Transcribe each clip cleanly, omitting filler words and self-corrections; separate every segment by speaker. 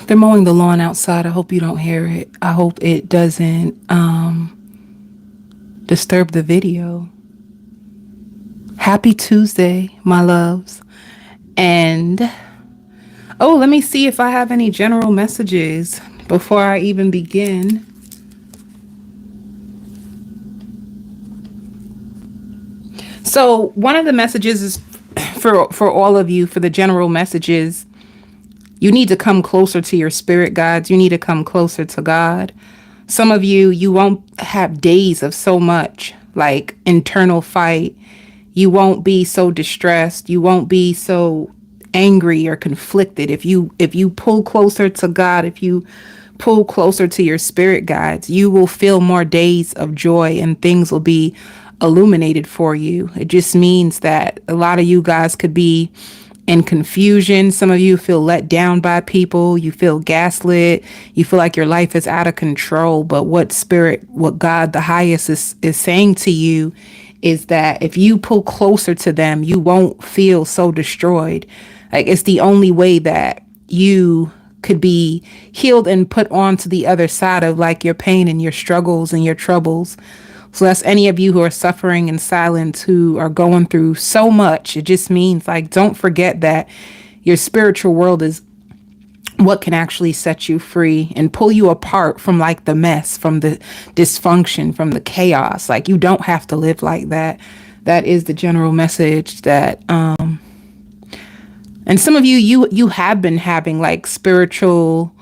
Speaker 1: They're mowing the lawn outside. I hope you don't hear it. I hope it doesn't disturb the video. Happy Tuesday, my loves. And, oh, let me see if I have any general messages before I even begin. So one of the messages is for all of you, for the general messages, you need to come closer to your spirit guides. You need to come closer to God. Some of you, you won't have days of so much like internal fight. You won't be so distressed. You won't be so angry or conflicted. If you pull closer to God, if you pull closer to your spirit guides, you will feel more days of joy and things will be illuminated for you. It just means that a lot of you guys could be in confusion. Some of you feel let down by people. You feel gaslit. You feel like your life is out of control. But what God, the highest, is saying to you is that if you pull closer to them, you won't feel so destroyed. Like, it's the only way that you could be healed and put on to the other side of like your pain and your struggles and your troubles. So that's any of you who are suffering in silence, who are going through so much. It just means, like, don't forget that your spiritual world is what can actually set you free and pull you apart from like the mess, from the dysfunction, from the chaos. Like, you don't have to live like that. That is the general message that, and some of you have been having like spiritual,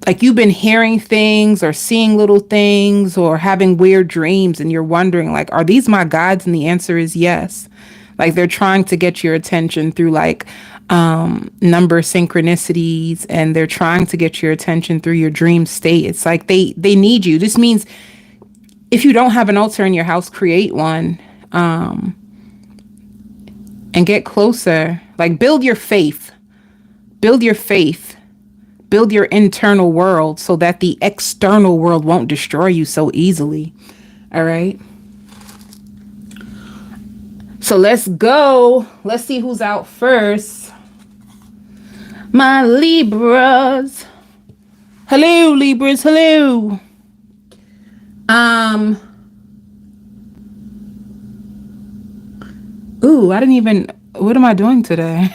Speaker 1: like you've been hearing things or seeing little things or having weird dreams, and you're wondering, like, are these my guides? And the answer is yes. Like, they're trying to get your attention through like number synchronicities, and they're trying to get your attention through your dream state. It's like they need you. This means if you don't have an altar in your house, create one, and get closer. Like, build your faith. Build your faith. Build your internal world so that the external world won't destroy you so easily. All right. So let's go. Let's see who's out first. My Libras. Hello, Libras. Hello. Ooh, I didn't even, what am I doing today?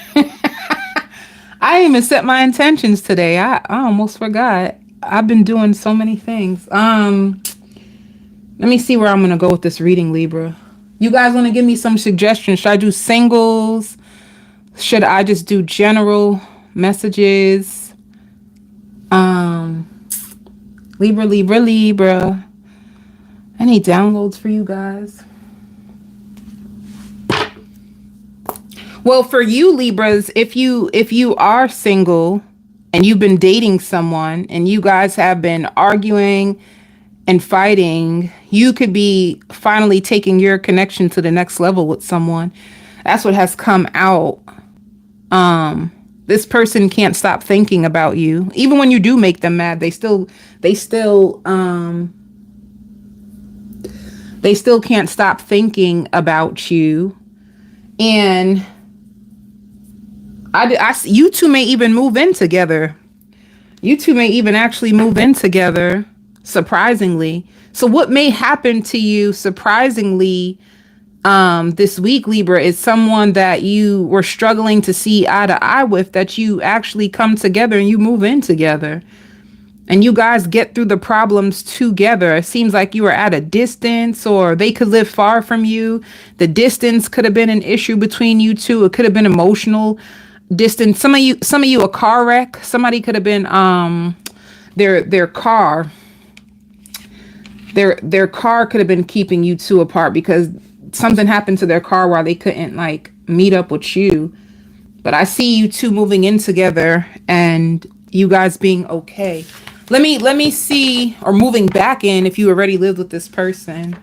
Speaker 1: I didn't even set my intentions today. I almost forgot. I've been doing so many things. Let me see where I'm going to go with this reading, Libra. You guys want to give me some suggestions? Should I do singles? Should I just do general messages? Libra, Libra, Libra. I need downloads for you guys. Well, for you Libras, if you are single and you've been dating someone and you guys have been arguing and fighting, you could be finally taking your connection to the next level with someone. That's what has come out. This person can't stop thinking about you. Even when you do make them mad, they still can't stop thinking about you. And you two may even move in together. You two may even actually move in together, surprisingly. So what may happen to you surprisingly this week, Libra, is someone that you were struggling to see eye to eye with, that you actually come together and you move in together. And you guys get through the problems together. It seems like you were at a distance, or they could live far from you. The distance could have been an issue between you two. It could have been emotional distance. Some of you a car wreck. Somebody could have been their car could have been keeping you two apart because something happened to their car while they couldn't like meet up with you. But I see you two moving in together and you guys being okay. Let me see, or moving back in if you already lived with this person.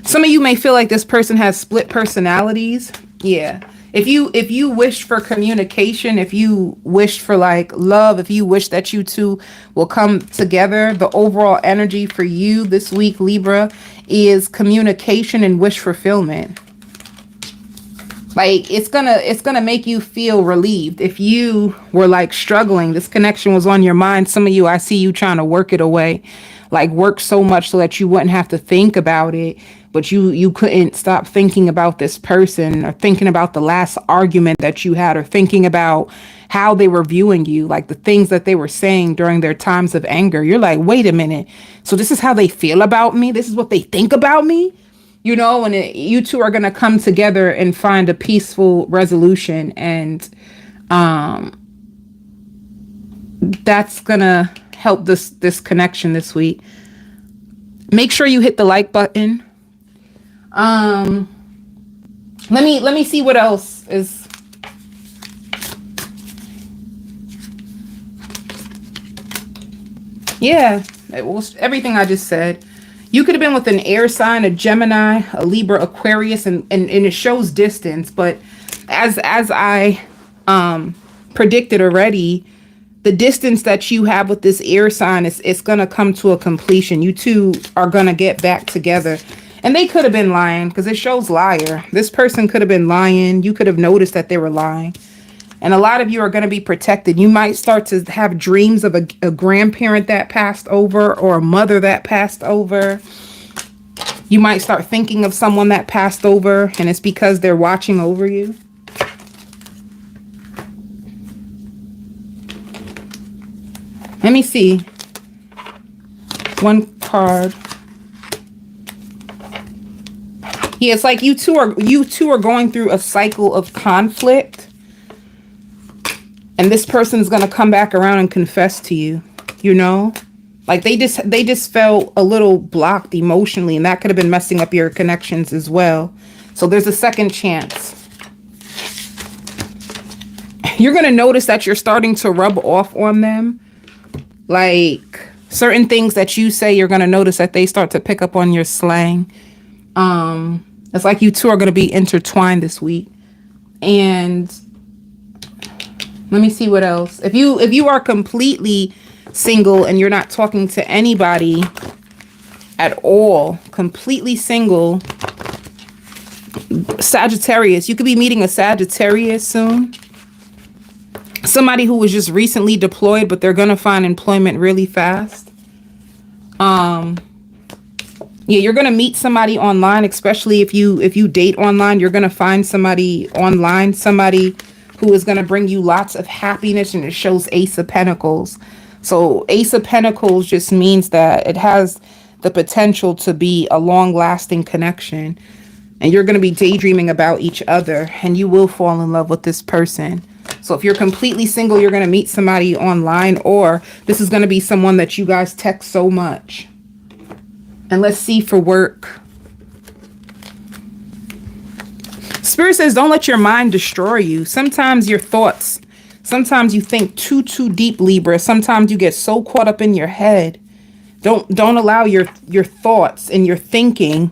Speaker 1: Some of you may feel like this person has split personalities. Yeah. If you wish for communication, if you wish for like love, if you wish that you two will come together, the overall energy for you this week, Libra, is communication and wish fulfillment. Like it's gonna make you feel relieved. If you were like struggling, this connection was on your mind. Some of you, I see you trying to work it away, like work so much so that you wouldn't have to think about it, but you couldn't stop thinking about this person, or thinking about the last argument that you had, or thinking about how they were viewing you, like the things that they were saying during their times of anger. You're like, wait a minute, so this is how they feel about me, this is what they think about me. And you two are going to come together and find a peaceful resolution. And that's going to help this connection this week. Make sure you hit the like button. Let me see what else is. Yeah, it was everything I just said. You could have been with an air sign, a Gemini, a Libra, Aquarius, and it shows distance. But as I predicted already, the distance that you have with this air sign it's going to come to a completion. You two are going to get back together. And they could have been lying, because it shows liar. This person could have been lying. You could have noticed that they were lying. And a lot of you are going to be protected. You might start to have dreams of a grandparent that passed over, or a mother that passed over. You might start thinking of someone that passed over, and it's because they're watching over you. Let me see. One card. Yeah, it's like you two are going through a cycle of conflict. And this person's going to come back around and confess to you, like they just felt a little blocked emotionally, and that could have been messing up your connections as well. So there's a second chance. You're going to notice that you're starting to rub off on them. Like certain things that you say, you're going to notice that they start to pick up on your slang. It's like you two are going to be intertwined this week. And let me see what else. If you are completely single and you're not talking to anybody at all, completely single, Sagittarius, you could be meeting a Sagittarius soon. Somebody who was just recently deployed, but they're going to find employment really fast. Yeah, you're going to meet somebody online, especially if you date online. You're going to find somebody online, somebody who is going to bring you lots of happiness, and it shows Ace of Pentacles. So Ace of Pentacles just means that it has the potential to be a long-lasting connection, and you're going to be daydreaming about each other, and you will fall in love with this person. So if you're completely single, you're going to meet somebody online, or this is going to be someone that you guys text so much. And let's see for work. Spirit says, don't let your mind destroy you. Sometimes your thoughts, sometimes you think too deep, Libra. Sometimes you get so caught up in your head. Don't allow your thoughts and your thinking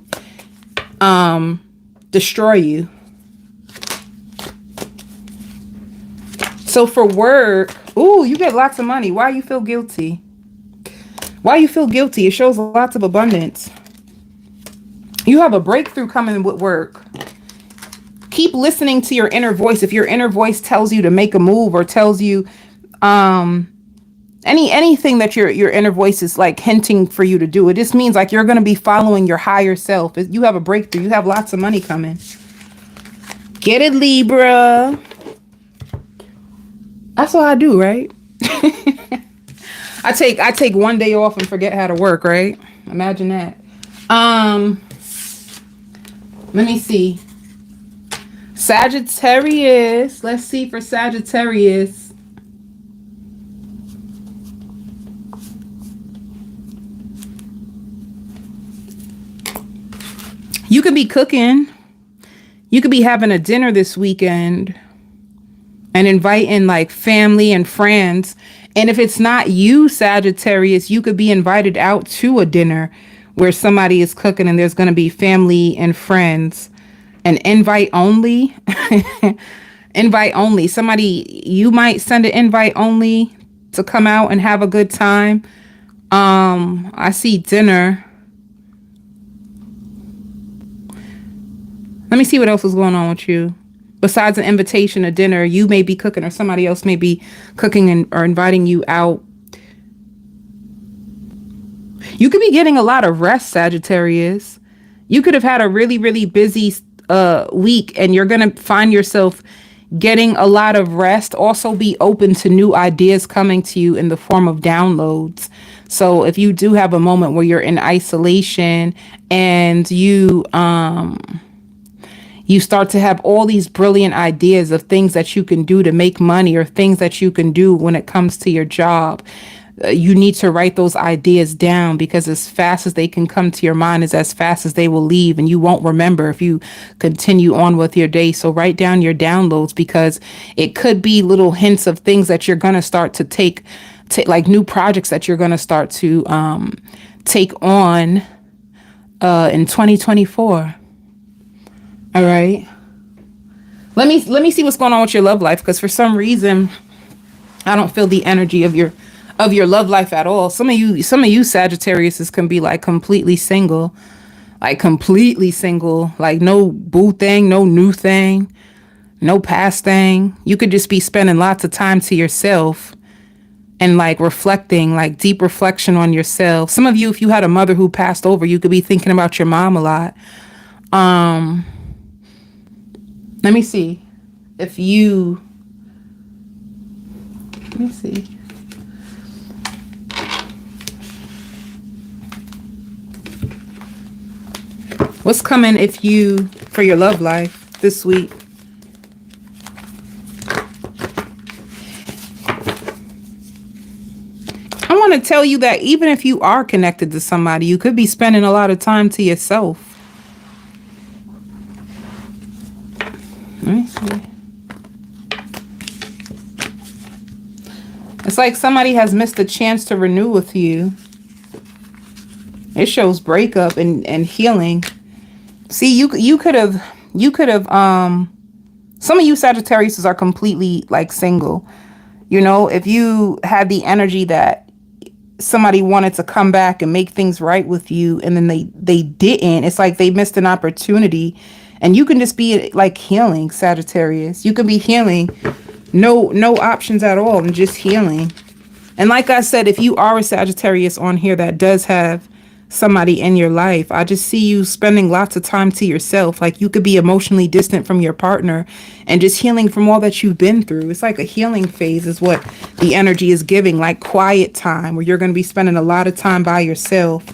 Speaker 1: destroy you. So for work, ooh, you get lots of money. Why you feel guilty? Why you feel guilty? It shows lots of abundance. You have a breakthrough coming with work. Keep listening to your inner voice. If your inner voice tells you to make a move, or tells you anything that your inner voice is like hinting for you to do, it just means like you're going to be following your higher self. You have a breakthrough. You have lots of money coming. Get it, Libra. That's what I do, right? I take one day off and forget how to work, right? Imagine that. Let me see. Sagittarius. Let's see for Sagittarius. You could be cooking. You could be having a dinner this weekend and inviting like family and friends. And if it's not you, Sagittarius, you could be invited out to a dinner where somebody is cooking and there's going to be family and friends. And invite only. Invite only. Somebody, you might send an invite only to come out and have a good time. I see dinner. Let me see what else is going on with you. Besides an invitation to dinner, you may be cooking or somebody else may be cooking or inviting you out. You could be getting a lot of rest, Sagittarius. You could have had a really, really busy week, and you're going to find yourself getting a lot of rest. Also be open to new ideas coming to you in the form of downloads. So if you do have a moment where you're in isolation and you start to have all these brilliant ideas of things that you can do to make money or things that you can do when it comes to your job, you need to write those ideas down, because as fast as they can come to your mind is as fast as they will leave, and you won't remember if you continue on with your day. So write down your downloads, because it could be little hints of things that you're going to start to take like new projects that you're going to start to take on in 2024. All right. Let me see what's going on with your love life, because for some reason I don't feel the energy of your love life at all. Some of you Sagittariuses can be like completely single, like no boo thing, no new thing, no past thing. You could just be spending lots of time to yourself and like reflecting, like deep reflection on yourself. Some of you, if you had a mother who passed over, you could be thinking about your mom a lot. Let me see. Let me see. What's coming for your love life this week? I want to tell you that even if you are connected to somebody, you could be spending a lot of time to yourself. Let me see. It's like somebody has missed a chance to renew with you. It shows breakup and healing. See, you could have some of you Sagittarius are completely like single. You know, if you had the energy that somebody wanted to come back and make things right with you, and then they didn't, it's like they missed an opportunity. And you can just be like healing, Sagittarius. You can be healing, no options at all, and just healing. And like I said, if you are a Sagittarius on here that does have somebody in your life, I just see you spending lots of time to yourself. Like you could be emotionally distant from your partner and just healing from all that you've been through. It's like a healing phase is what the energy is giving, like quiet time where you're going to be spending a lot of time by yourself.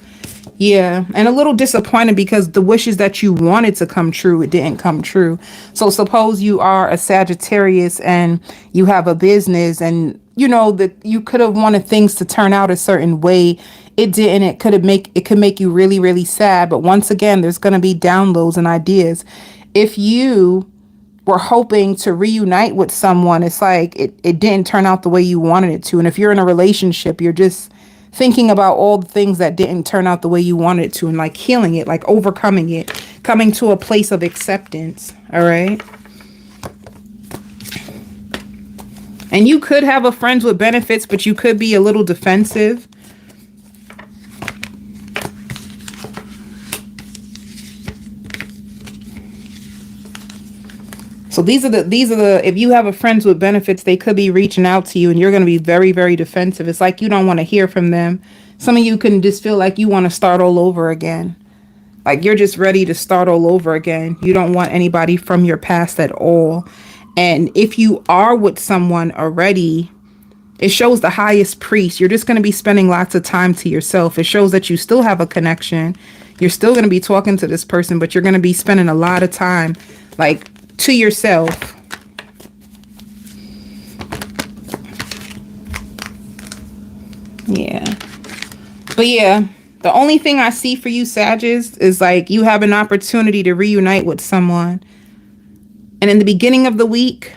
Speaker 1: Yeah, and a little disappointed because the wishes that you wanted to come true, it didn't come true. So suppose you are a Sagittarius and you have a business, and you know that you could have wanted things to turn out a certain way. It didn't. It could make you really, really sad. But once again, there's going to be downloads and ideas. If you were hoping to reunite with someone, it's like it didn't turn out the way you wanted it to. And if you're in a relationship, you're just thinking about all the things that didn't turn out the way you wanted it to, and like healing it, like overcoming it, coming to a place of acceptance. All right. And you could have a friends with benefits, but you could be a little defensive. So these are the if you have a friends with benefits, they could be reaching out to you and you're going to be very, very defensive. It's like you don't want to hear from them. Some of you can just feel like you want to start all over again. Like you're just ready to start all over again. You don't want anybody from your past at all. And if you are with someone already, it shows the highest priest. You're just going to be spending lots of time to yourself. It shows that you still have a connection. You're still going to be talking to this person, but you're going to be spending a lot of time like to yourself. Yeah. But yeah, the only thing I see for you, Sagittarius, is like you have an opportunity to reunite with someone. And in the beginning of the week,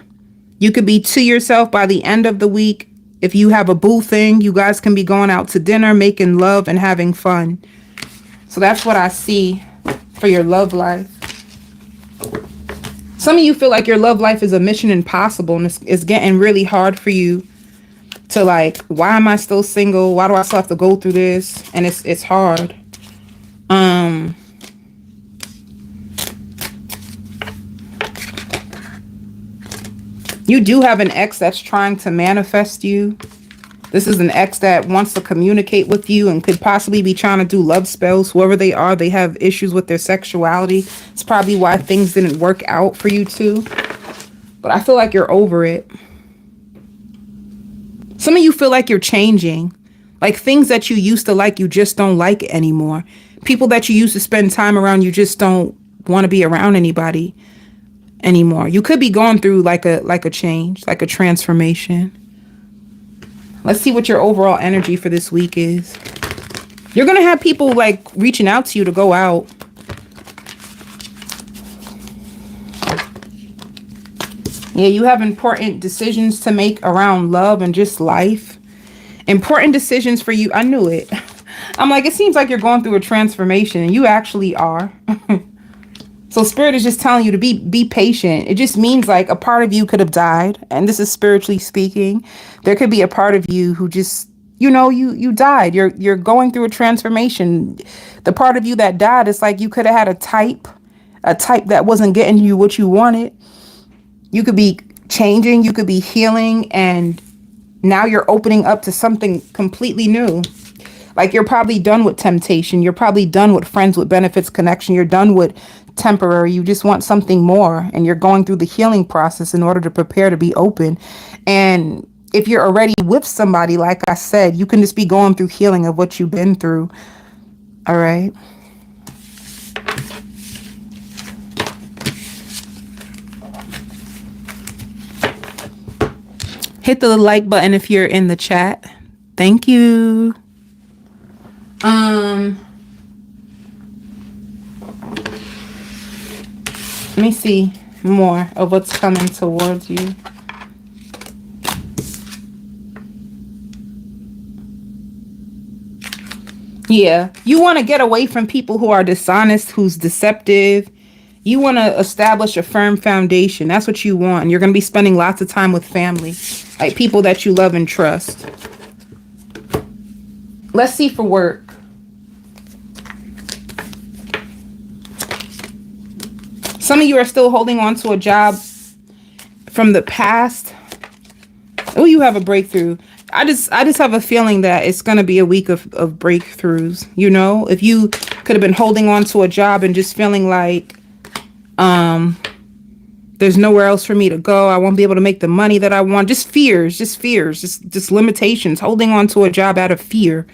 Speaker 1: you could be to yourself. By the end of the week, if you have a boo thing, you guys can be going out to dinner, making love and having fun. So that's what I see for your love life. Some of you feel like your love life is a mission impossible, and it's getting really hard for you to like, why am I still single? Why do I still have to go through this? And it's hard. You do have an ex that's trying to manifest you. This is an ex that wants to communicate with you and could possibly be trying to do love spells. Whoever they are, they have issues with their sexuality. It's probably why things didn't work out for you two. But I feel like you're over it. Some of you feel like you're changing. Like things that you used to like, you just don't like anymore. People that you used to spend time around, you just don't want to be around anybody anymore. You could be going through like a change, like a transformation. Let's see what your overall energy for this week is. You're going to have people like reaching out to you to go out. Yeah, you have important decisions to make around love and just life. Important decisions for you. I knew it. I'm like, it seems like you're going through a transformation, and you actually are. So Spirit is just telling you to be patient. It just means like a part of you could have died. And this is spiritually speaking. There could be a part of you who just, you know, you died. You're going through a transformation. The part of you that died, it's like you could have had a type that wasn't getting you what you wanted. You could be changing, you could be healing, and now you're opening up to something completely new. Like you're probably done with temptation. You're probably done with friends with benefits connection. You're done with temporary. You just want something more, and you're going through the healing process in order to prepare to be open. And if you're already with somebody, like I said, you can just be going through healing of what you've been through. All right. Hit the like button if you're in the chat. Thank you. Let me see more of what's coming towards you. Yeah, you want to get away from people who are dishonest, who's deceptive. You want to establish a firm foundation. That's what you want. And you're going to be spending lots of time with family, like people that you love and trust. Let's see for work. Some of you are still holding on to a job from the past. Oh, you have a breakthrough. I just have a feeling that it's going to be a week of breakthroughs. You know, if you could have been holding on to a job and just feeling like, there's nowhere else for me to go. I won't be able to make the money that I want. Just fears, just limitations, holding on to a job out of fear.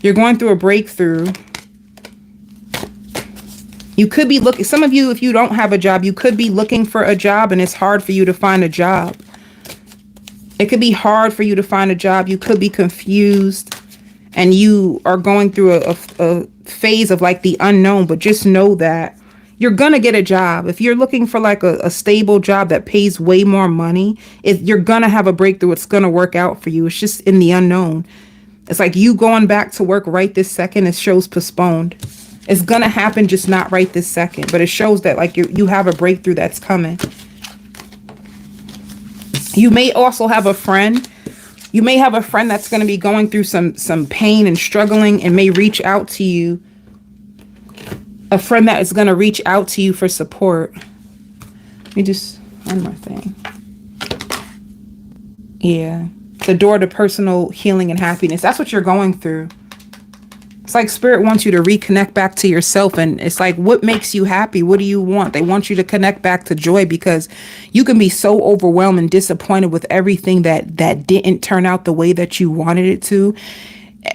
Speaker 1: You're going through a breakthrough. You could be looking, some of you, if you don't have a job, you could be looking for a job and it's hard for you to find a job. It could be hard for you to find a job. You could be confused and you are going through a phase of like the unknown, but just know that you're going to get a job. If you're looking for like a stable job that pays way more money, you're going to have a breakthrough. It's going to work out for you. It's just in the unknown. It's like you going back to work right this second. It shows postponed. It's going to happen, just not right this second. But it shows that like you have a breakthrough that's coming. You may also have a friend. You may have a friend that's going to be going through some pain and struggling and may reach out to you. A friend that is going to reach out to you for support. Let me just, one more thing. Yeah. The door to personal healing and happiness. That's what you're going through. It's like Spirit wants you to reconnect back to yourself. And it's like, what makes you happy? What do you want? They want you to connect back to joy, because you can be so overwhelmed and disappointed with everything that didn't turn out the way that you wanted it to.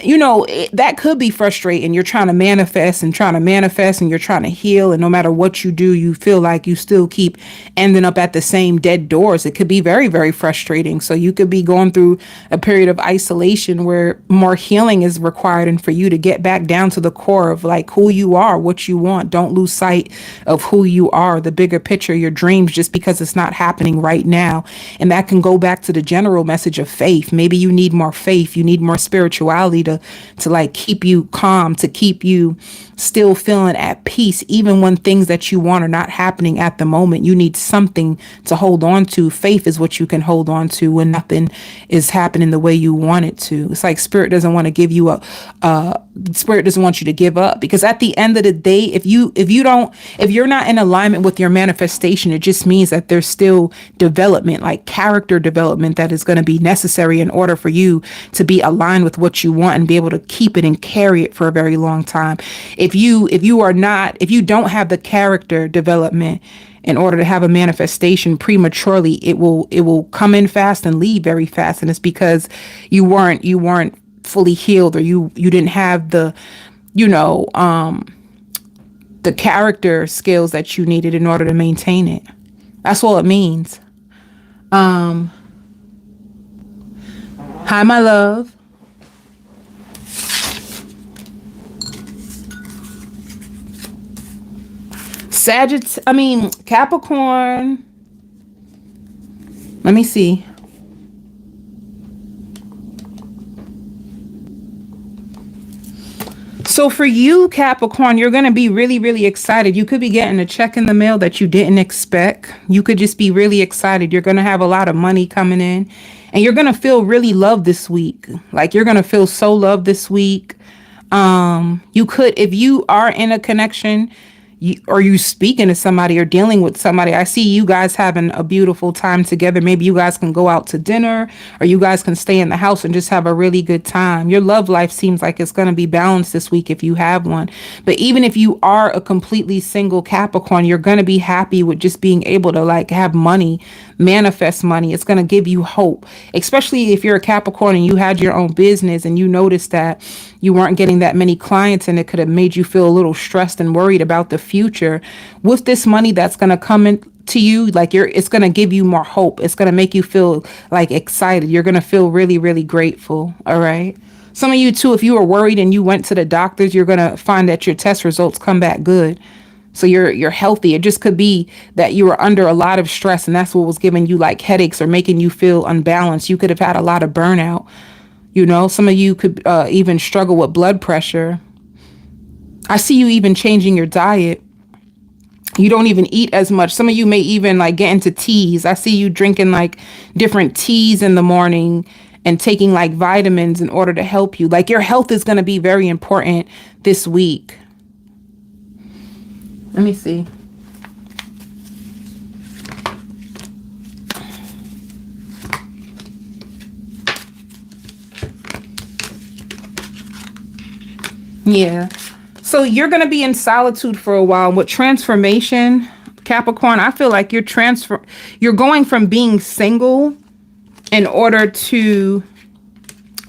Speaker 1: You know, that could be frustrating. You're trying to manifest and you're trying to heal. And no matter what you do, you feel like you still keep ending up at the same dead doors. It could be very, very frustrating. So you could be going through a period of isolation where more healing is required, and for you to get back down to the core of like who you are, what you want. Don't lose sight of who you are, the bigger picture, your dreams, just because it's not happening right now. And that can go back to the general message of faith. Maybe you need more faith. You need more spirituality. prematurely to like keep you calm, to keep you still feeling at peace, even when things that you want are not happening at the moment. You need something to hold on to. Faith is what you can hold on to when nothing is happening the way you want it to. It's like spirit doesn't want to give you spirit doesn't want you to give up, because at the end of the day, if you're not in alignment with your manifestation, it just means that there's still development, like character development, that is going to be necessary in order for you to be aligned with what you want and be able to keep it and carry it for a very long time. If you don't have the character development in order to have a manifestation prematurely, it will come in fast and leave very fast. And it's because you weren't fully healed, or you didn't have the character skills that you needed in order to maintain it. That's all it means. Hi, my love. Capricorn. Let me see. So for you, Capricorn, you're going to be really, really excited. You could be getting a check in the mail that you didn't expect. You could just be really excited. You're going to have a lot of money coming in, and you're going to feel really loved this week. Like, you're going to feel so loved this week. You could, if you are in a connection, or you speaking to somebody or dealing with somebody, I see you guys having a beautiful time together. Maybe you guys can go out to dinner, or you guys can stay in the house and just have a really good time. Your love life seems like it's going to be balanced this week if you have one. But even if you are a completely single Capricorn, you're going to be happy with just being able to like have money, manifest money. It's going to give you hope, especially if you're a Capricorn and you had your own business and you noticed that you weren't getting that many clients, and it could have made you feel a little stressed and worried about the future. With this money that's going to come in to you, like it's going to give you more hope. It's going to make you feel like excited. You're going to feel really, really grateful. All right. Some of you too, if you were worried and you went to the doctors, you're going to find that your test results come back good. So you're healthy. It just could be that you were under a lot of stress, and that's what was giving you like headaches or making you feel unbalanced. You could have had a lot of burnout. Some of you could even struggle with blood pressure. I see you even changing your diet. You don't even eat as much. Some of you may even like get into teas. I see you drinking like different teas in the morning and taking like vitamins in order to help you. Like, your health is going to be very important this week. Let me see. Yeah. So you're going to be in solitude for a while. With transformation, Capricorn, I feel like you're going from being single in order to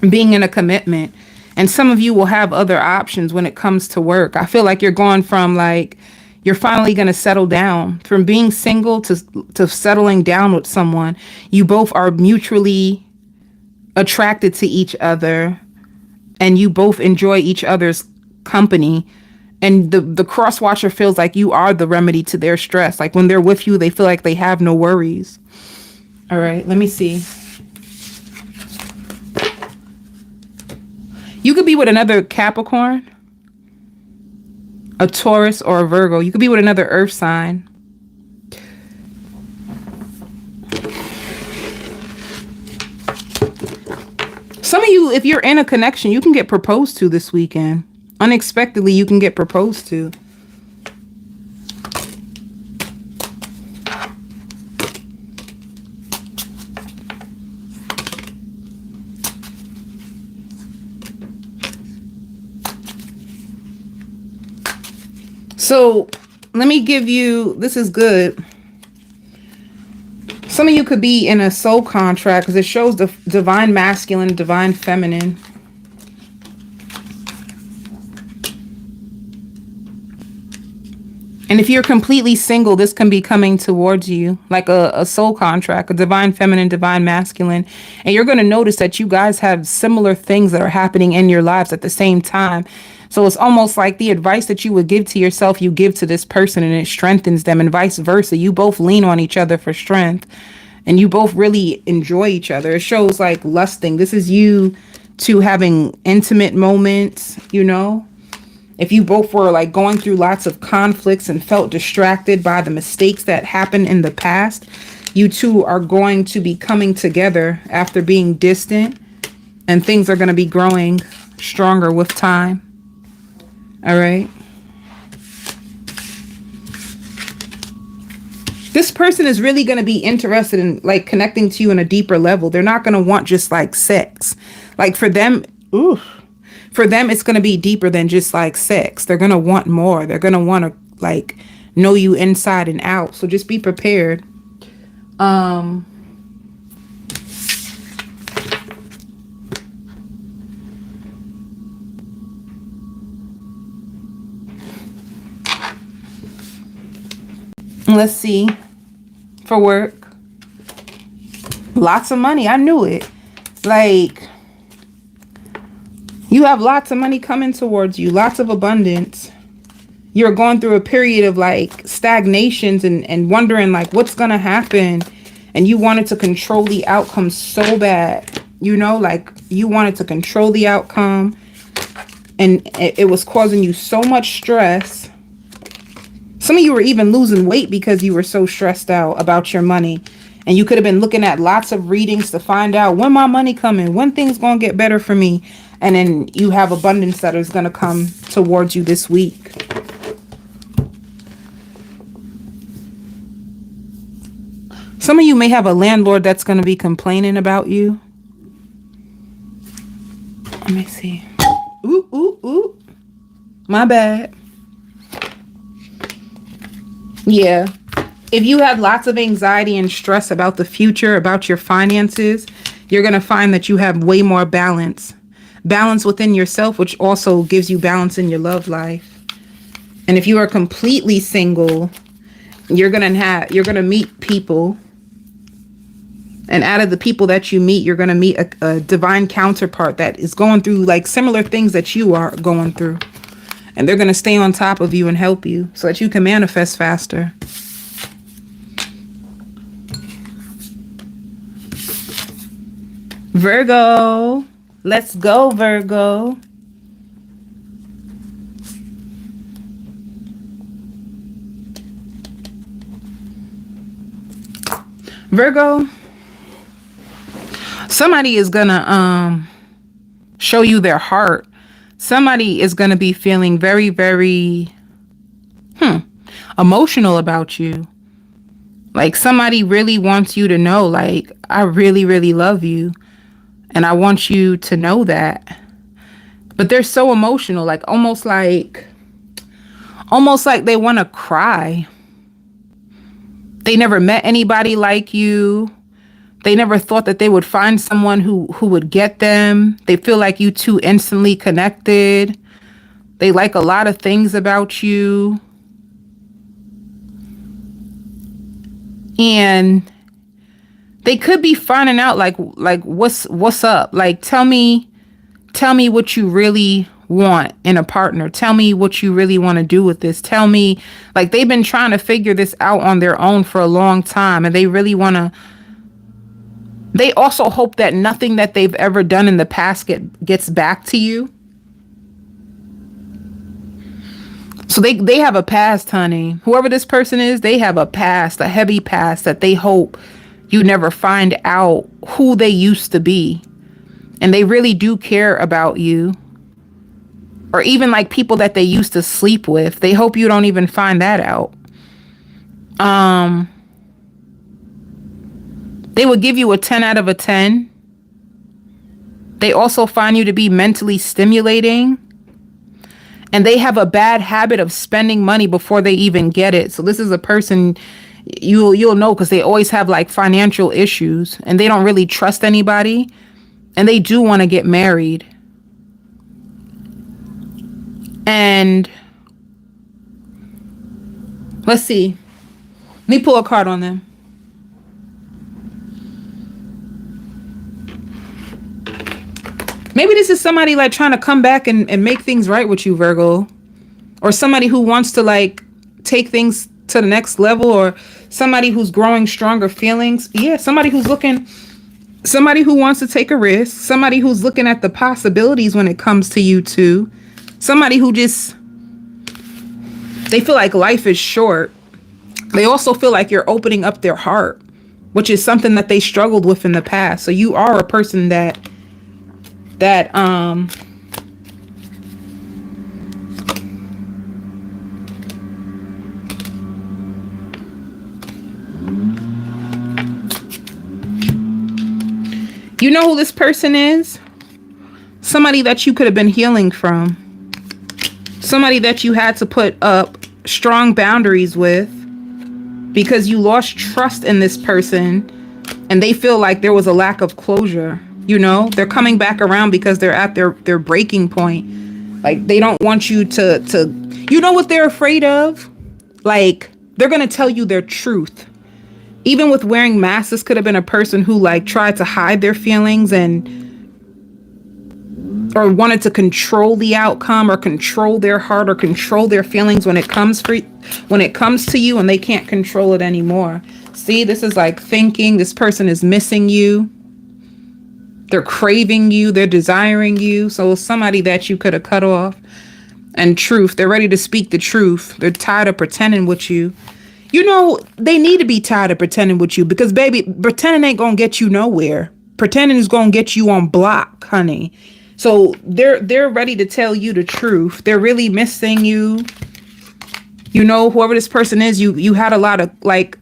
Speaker 1: being in a commitment. And some of you will have other options when it comes to work. I feel like you're going from like, you're finally going to settle down from being single to settling down with someone. You both are mutually attracted to each other, and you both enjoy each other's company. And the cross watcher feels like you are the remedy to their stress. Like, when they're with you, they feel like they have no worries. All right, let me see. You could be with another Capricorn, a Taurus, or a Virgo. You could be with another earth sign. Some of you, if you're in a connection, you can get proposed to this weekend. Unexpectedly, you can get proposed to. So let me give you, this is good. Some of you could be in a soul contract, because it shows the divine masculine, divine feminine. And if you're completely single, this can be coming towards you like a soul contract, a divine feminine, divine masculine. And you're going to notice that you guys have similar things that are happening in your lives at the same time. So it's almost like the advice that you would give to yourself, you give to this person, and it strengthens them, and vice versa. You both lean on each other for strength, and you both really enjoy each other. It shows like lusting. This is you to having intimate moments, you know. If you both were like going through lots of conflicts and felt distracted by the mistakes that happened in the past, you two are going to be coming together after being distant, and things are going to be growing stronger with time. All right. This person is really going to be interested in like connecting to you on a deeper level. They're not going to want just like sex. Like for them, it's going to be deeper than just like sex. They're going to want more. They're going to want to like know you inside and out. So just be prepared. Let's see. For work. Lots of money. I knew it. Like, you have lots of money coming towards you. Lots of abundance. You're going through a period of like stagnations and wondering like what's going to happen. And you wanted to control the outcome so bad. You know, like you wanted to control the outcome. And it was causing you so much stress. Some of you were even losing weight because you were so stressed out about your money. And you could have been looking at lots of readings to find out when my money coming, when things going to get better for me. And then you have abundance that is going to come towards you this week. Some of you may have a landlord that's going to be complaining about you. Let me see. Ooh. My bad. Yeah. If you have lots of anxiety and stress about the future, about your finances, you're going to find that you have way more balance. Balance within yourself, which also gives you balance in your love life. And if you are completely single, you're going to meet people. And out of the people that you meet, you're going to meet a divine counterpart that is going through like similar things that you are going through. And they're going to stay on top of you and help you so that you can manifest faster. Virgo. Let's go, Virgo. Virgo. Somebody is going to show you their heart. Somebody is going to be feeling very, very emotional about you. Like somebody really wants you to know, like, I really, really love you. And I want you to know that. But they're so emotional, like almost like they want to cry. They never met anybody like you. They never thought that they would find someone who would get them. They feel like you two instantly connected. They like a lot of things about you. And they could be finding out like what's up? Like tell me what you really want in a partner. Tell me what you really want to do with this. Tell me, like they've been trying to figure this out on their own for a long time, and they really want to. They also hope that nothing that they've ever done in the past gets back to you. So they have a past, honey. Whoever this person is, they have a past, a heavy past that they hope you never find out who they used to be. And they really do care about you. Or even like people that they used to sleep with. They hope you don't even find that out. They would give you a 10 out of a 10. They also find you to be mentally stimulating. And they have a bad habit of spending money before they even get it. So this is a person you'll know because they always have like financial issues. And they don't really trust anybody. And they do want to get married. And let's see. Let me pull a card on them. Maybe this is somebody like trying to come back and make things right with you, Virgo. Or somebody who wants to like take things to the next level, or somebody who's growing stronger feelings. Yeah, somebody who's looking Somebody who wants to take a risk. Somebody who's looking at the possibilities when it comes to you too. Somebody who just, they feel like life is short. They also feel like you're opening up their heart, which is something that they struggled with in the past. So you are a person that you know who this person is? Somebody that you could have been healing from. Somebody that you had to put up strong boundaries with because you lost trust in this person and they feel like there was a lack of closure. You know, they're coming back around because they're at their breaking point. Like, they don't want you to, you know what they're afraid of? Like, they're going to tell you their truth. Even with wearing masks, this could have been a person who like tried to hide their feelings or wanted to control the outcome or control their heart or control their feelings when it comes to you, and they can't control it anymore. See, this is like thinking this person is missing you. They're craving you. They're desiring you. So it's somebody that you could have cut off. And truth, they're ready to speak the truth. They're tired of pretending with you. You know, they need to be tired of pretending with you because, baby, pretending ain't going to get you nowhere. Pretending is going to get you on block, honey. So they're ready to tell you the truth. They're really missing you. You know, whoever this person is, you had a lot of like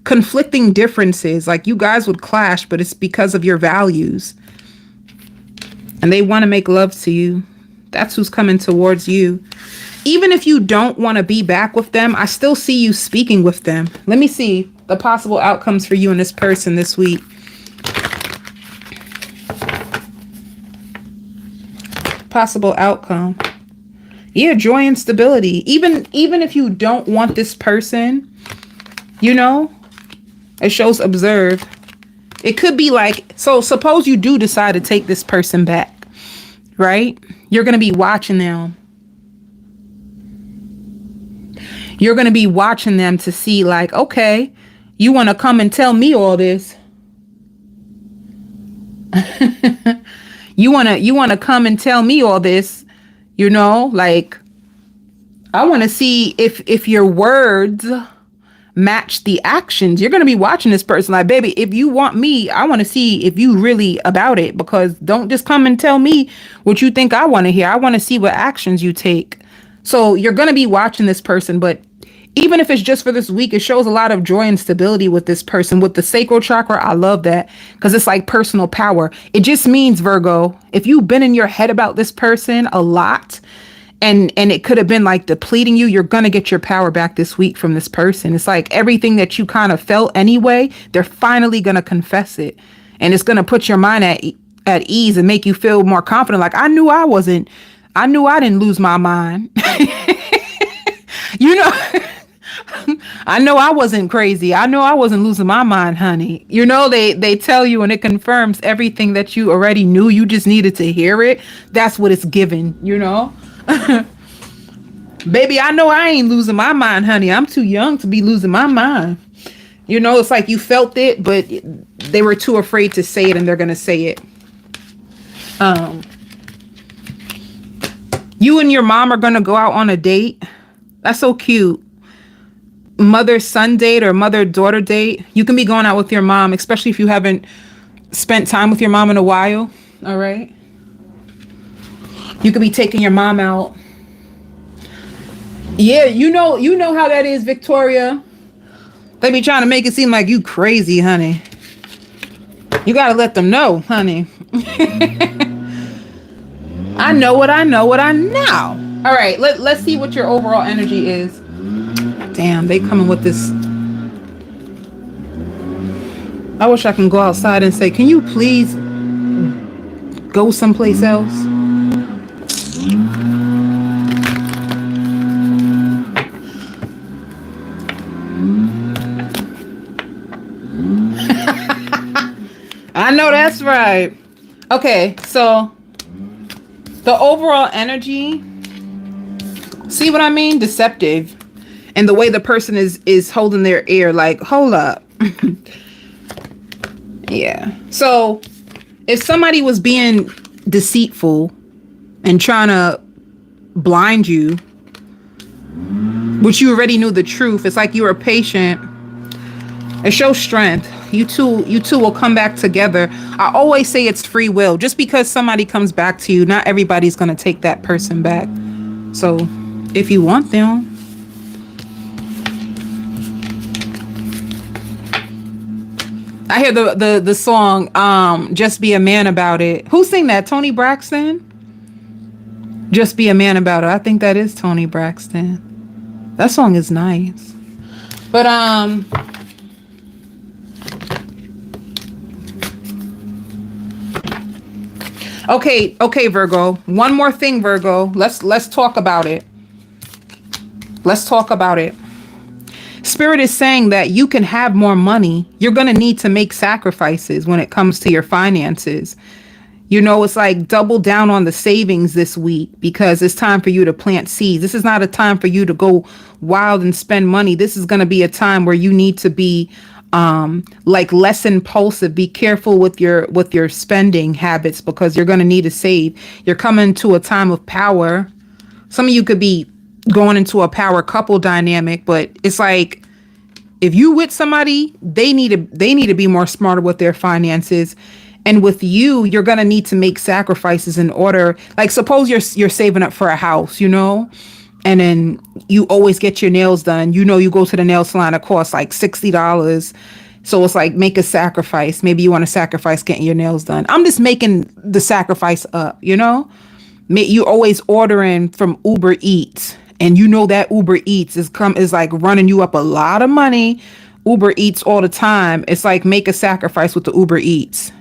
Speaker 1: conflicting differences. Like, you guys would clash, but it's because of your values. And they want to make love to you. That's who's coming towards you. Even if you don't want to be back with them, I still see you speaking with them. Let me see the possible outcomes for you and this person this week. Possible outcome. Yeah, joy and stability. Even if you don't want this person, you know, it shows observe. It could be like, so suppose you do decide to take this person back, right? You're going to be watching them. You're going to be watching them to see like, okay, you want to come and tell me all this. You want to come and tell me all this, you know, like, I want to see if your words match the actions. You're going to be watching this person like, baby, if you want me, I want to see if you really about it, because don't just come and tell me what you think I want to hear. I want to see what actions you take. So you're going to be watching this person, but even if it's just for this week, it shows a lot of joy and stability with this person. With the sacral chakra, I love that because it's like personal power. It just means, Virgo, if you've been in your head about this person a lot and it could have been like depleting you, you're going to get your power back this week from this person. It's like everything that you kind of felt anyway, they're finally going to confess it. And it's going to put your mind at ease and make you feel more confident. Like, I knew I didn't lose my mind. You know, I know I wasn't crazy. I know I wasn't losing my mind, honey. You know, they tell you and it confirms everything that you already knew. You just needed to hear it. That's what it's given, you know. Baby, I know I ain't losing my mind, honey. I'm too young to be losing my mind. You know, it's like you felt it, but they were too afraid to say it, and they're going to say it. You and your mom are going to go out on a date. That's so cute. Mother-son date or mother-daughter date. You can be going out with your mom, especially if you haven't spent time with your mom in a while. All right. You could be taking your mom out. Yeah, you know how that is, Victoria. They be trying to make it seem like you crazy, honey. You got to let them know, honey. I know what I know. All right, let's see what your overall energy is. Damn, they coming with this. I wish I can go outside and say, can you please go someplace else? I know that's right. Okay, so the overall energy, see what I mean? Deceptive. And the way the person is holding their ear, like, hold up. Yeah. So if somebody was being deceitful and trying to blind you, which you already knew the truth, it's like you were patient. It shows strength. You two will come back together. I always say it's free will. Just because somebody comes back to you, not everybody's gonna take that person back. So if you want them. I hear the song Just Be a Man About It. Who sang that? Tony Braxton? Just Be a Man About It. I think that is Tony Braxton. That song is nice. But okay, Virgo. One more thing, Virgo. Let's talk about it. Let's talk about it. Spirit is saying that you can have more money. You're going to need to make sacrifices when it comes to your finances. You know, it's like double down on the savings this week because it's time for you to plant seeds. This is not a time for you to go wild and spend money. This is going to be a time where you need to be like less impulsive. Be careful with your spending habits because you're going to need to save. You're coming to a time of power. Some of you could be going into a power couple dynamic, but it's like if you with somebody, they need to be more smarter with their finances. And with you, you're going to need to make sacrifices in order. Like suppose you're saving up for a house, you know, and then you always get your nails done. You know, you go to the nail salon, it costs like $60. So it's like make a sacrifice. Maybe you want to sacrifice getting your nails done. I'm just making the sacrifice up, you know. You always ordering from Uber Eats. And you know that Uber Eats is like running you up a lot of money. Uber Eats all the time. It's like make a sacrifice with the Uber Eats.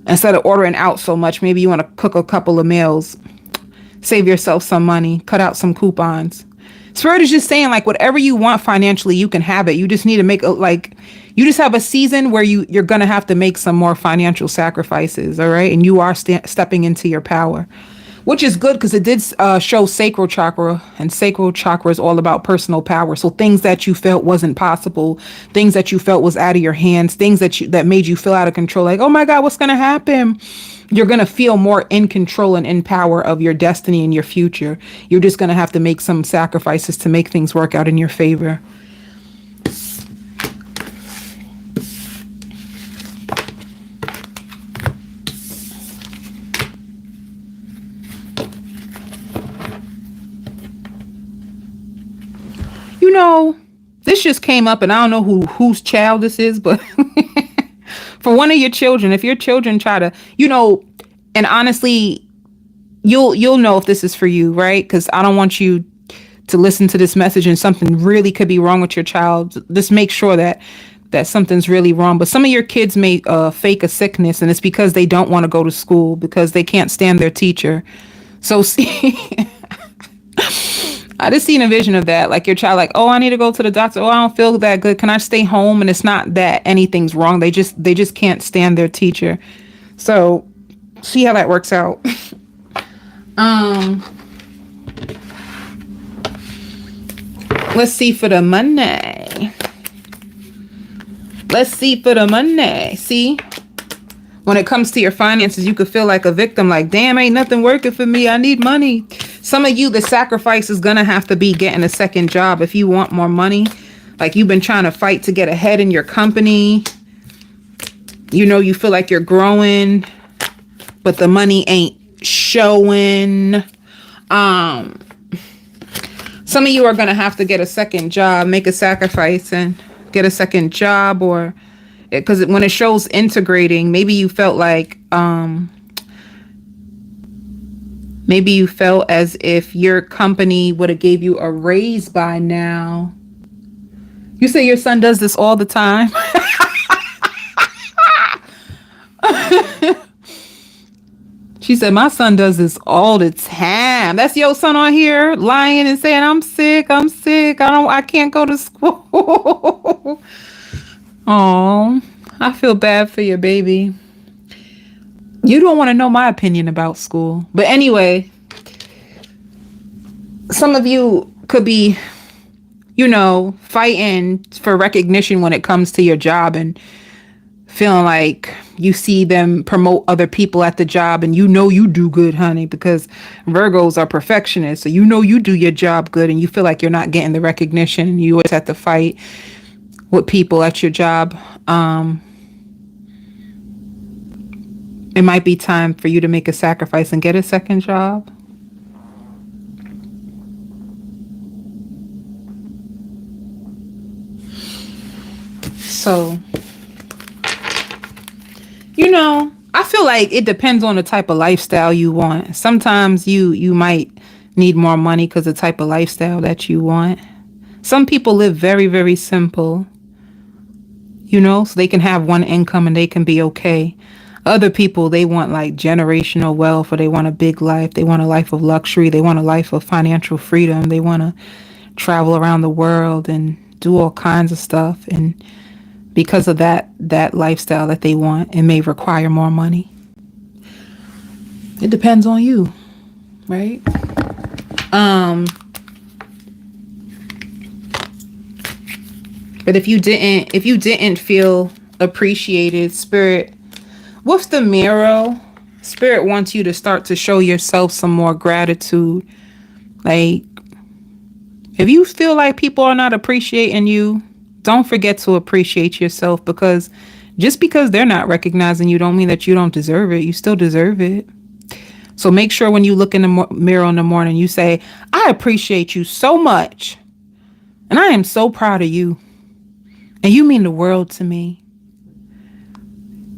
Speaker 1: Instead of ordering out so much, maybe you want to cook a couple of meals. Save yourself some money. Cut out some coupons. Spirit is just saying like whatever you want financially, you can have it. You just need to make you just have a season where you're going to have to make some more financial sacrifices. All right. And you are stepping into your power. Which is good because it did show sacral chakra, and sacral chakra is all about personal power. So things that you felt wasn't possible, things that you felt was out of your hands, things that made you feel out of control, like, oh my God, what's going to happen? You're going to feel more in control and in power of your destiny and your future. You're just going to have to make some sacrifices to make things work out in your favor. You know, this just came up and I don't know whose child this is, but for one of your children, if your children try to, you know, and honestly, you'll know if this is for you, right? Because I don't want you to listen to this message and something really could be wrong with your child. Just make sure that something's really wrong. But some of your kids may fake a sickness, and it's because they don't want to go to school because they can't stand their teacher. So see. I just seen a vision of that. Like your child, like, oh, I need to go to the doctor. Oh, I don't feel that good. Can I stay home? And it's not that anything's wrong. They just can't stand their teacher. So see how that works out. Let's see for the Monday. Let's see for the Monday. See? When it comes to your finances, you could feel like a victim, like, damn, ain't nothing working for me. I need money. Some of you, the sacrifice is going to have to be getting a second job if you want more money. Like you've been trying to fight to get ahead in your company. You know, you feel like you're growing, but the money ain't showing. Some of you are going to have to get a second job, make a sacrifice and get a second job, or because when it shows integrating, maybe you felt like, maybe you felt as if your company would have gave you a raise by now. You say your son does this all the time. She said, my son does this all the time. That's your son on here lying and saying, I'm sick. I can't go to school. Oh, I feel bad for your baby. You don't want to know my opinion about school. But anyway, some of you could be, you know, fighting for recognition when it comes to your job and feeling like you see them promote other people at the job and you know you do good, honey, because Virgos are perfectionists. So you know you do your job good and you feel like you're not getting the recognition and you always have to fight with people at your job. It might be time for you to make a sacrifice and get a second job. So, I feel like it depends on the type of lifestyle you want. Sometimes you might need more money because the type of lifestyle that you want. Some people live very, very simple, so they can have one income and they can be okay. Other people, they want like generational wealth, or they want a big life. They want a life of luxury. They want a life of financial freedom. They want to travel around the world and do all kinds of stuff. And because of that lifestyle that they want, it may require more money. It depends on you, right? But if you didn't feel appreciated, Spirit, with the mirror, Spirit wants you to start to show yourself some more gratitude. Like, if you feel like people are not appreciating you, don't forget to appreciate yourself, because just because they're not recognizing you don't mean that you don't deserve it. You still deserve it. So make sure when you look in the mirror in the morning, you say, I appreciate you so much. And I am so proud of you. And you mean the world to me.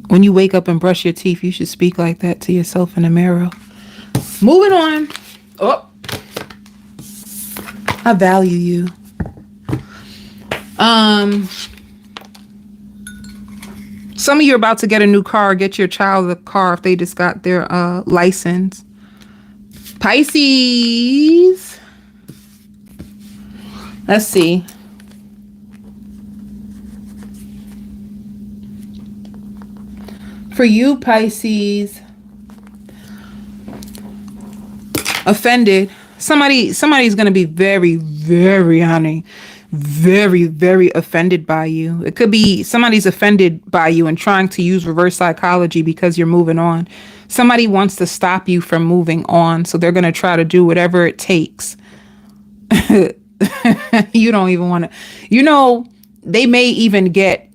Speaker 1: When you wake up and brush your teeth, you should speak like that to yourself in the mirror. Moving on. Oh, I value you. Some of you are about to get a new car. Get your child a car if they just got their license. Pisces. Let's see. For you, Pisces, offended. Somebody's going to be very, very, honey, very, very offended by you. It could be somebody's offended by you and trying to use reverse psychology because you're moving on. Somebody wants to stop you from moving on, so they're going to try to do whatever it takes. You don't even want to, they may even get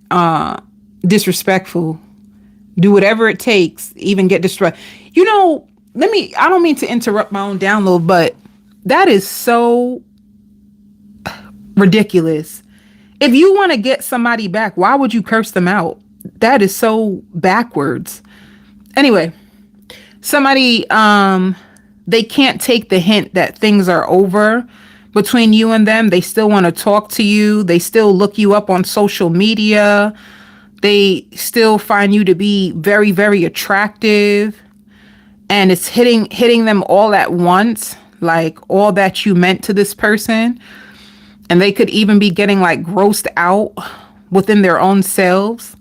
Speaker 1: disrespectful. Do whatever it takes, even get distracted. I don't mean to interrupt my own download, but that is so ridiculous. If you want to get somebody back, why would you curse them out? That is so backwards. Anyway, somebody, they can't take the hint that things are over between you and them. They still want to talk to you. They still look you up on social media. They still find you to be very, very attractive. And it's hitting them all at once, like all that you meant to this person. And they could even be getting like grossed out within their own selves.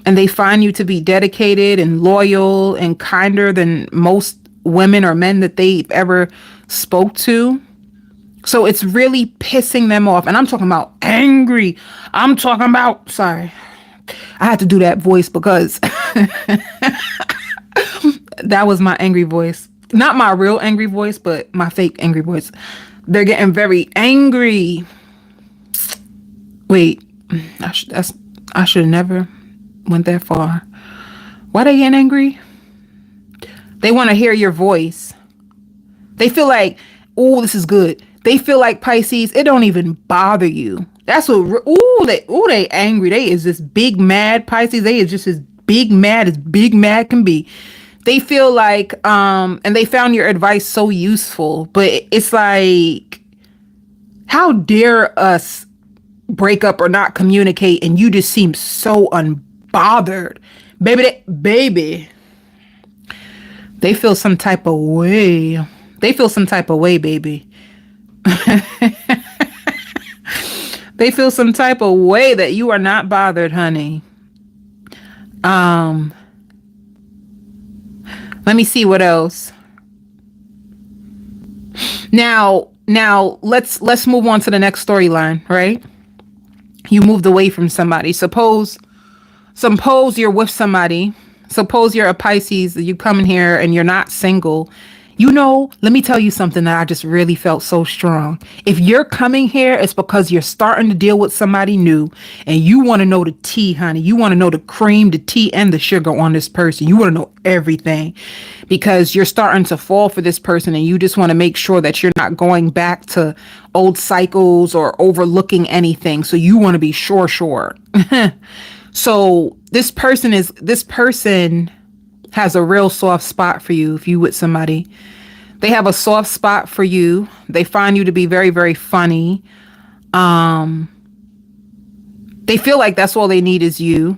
Speaker 1: And they find you to be dedicated and loyal and kinder than most women or men that they've ever spoke to. So it's really pissing them off. And I'm talking about angry. Sorry, I had to do that voice because that was my angry voice. Not my real angry voice, but my fake angry voice. They're getting very angry. Wait, I should have never went that far. Why they getting angry? They want to hear your voice. They feel like, oh, this is good. They feel like, Pisces, it don't even bother you. That's what, they angry. They is this big mad, Pisces. They is just as big mad can be. They feel like, and they found your advice so useful, but it's like, how dare us break up or not communicate and you just seem so unbothered. Baby. They feel some type of way. Baby. They feel some type of way that you are not bothered, honey. Let me see what else. Now let's move on to the next storyline, right? You moved away from somebody. Suppose Suppose you're with somebody. Suppose you're a Pisces, you come in here and you're not single. You know, let me tell you something that I just really felt so strong. If you're coming here, it's because you're starting to deal with somebody new and you want to know the tea, honey. You want to know the cream, the tea, and the sugar on this person. You want to know everything because you're starting to fall for this person and you just want to make sure that you're not going back to old cycles or overlooking anything. So you want to be sure. So this person has a real soft spot for you. If you with somebody, they have a soft spot for you. They find you to be very, very funny. They feel like that's all they need is you.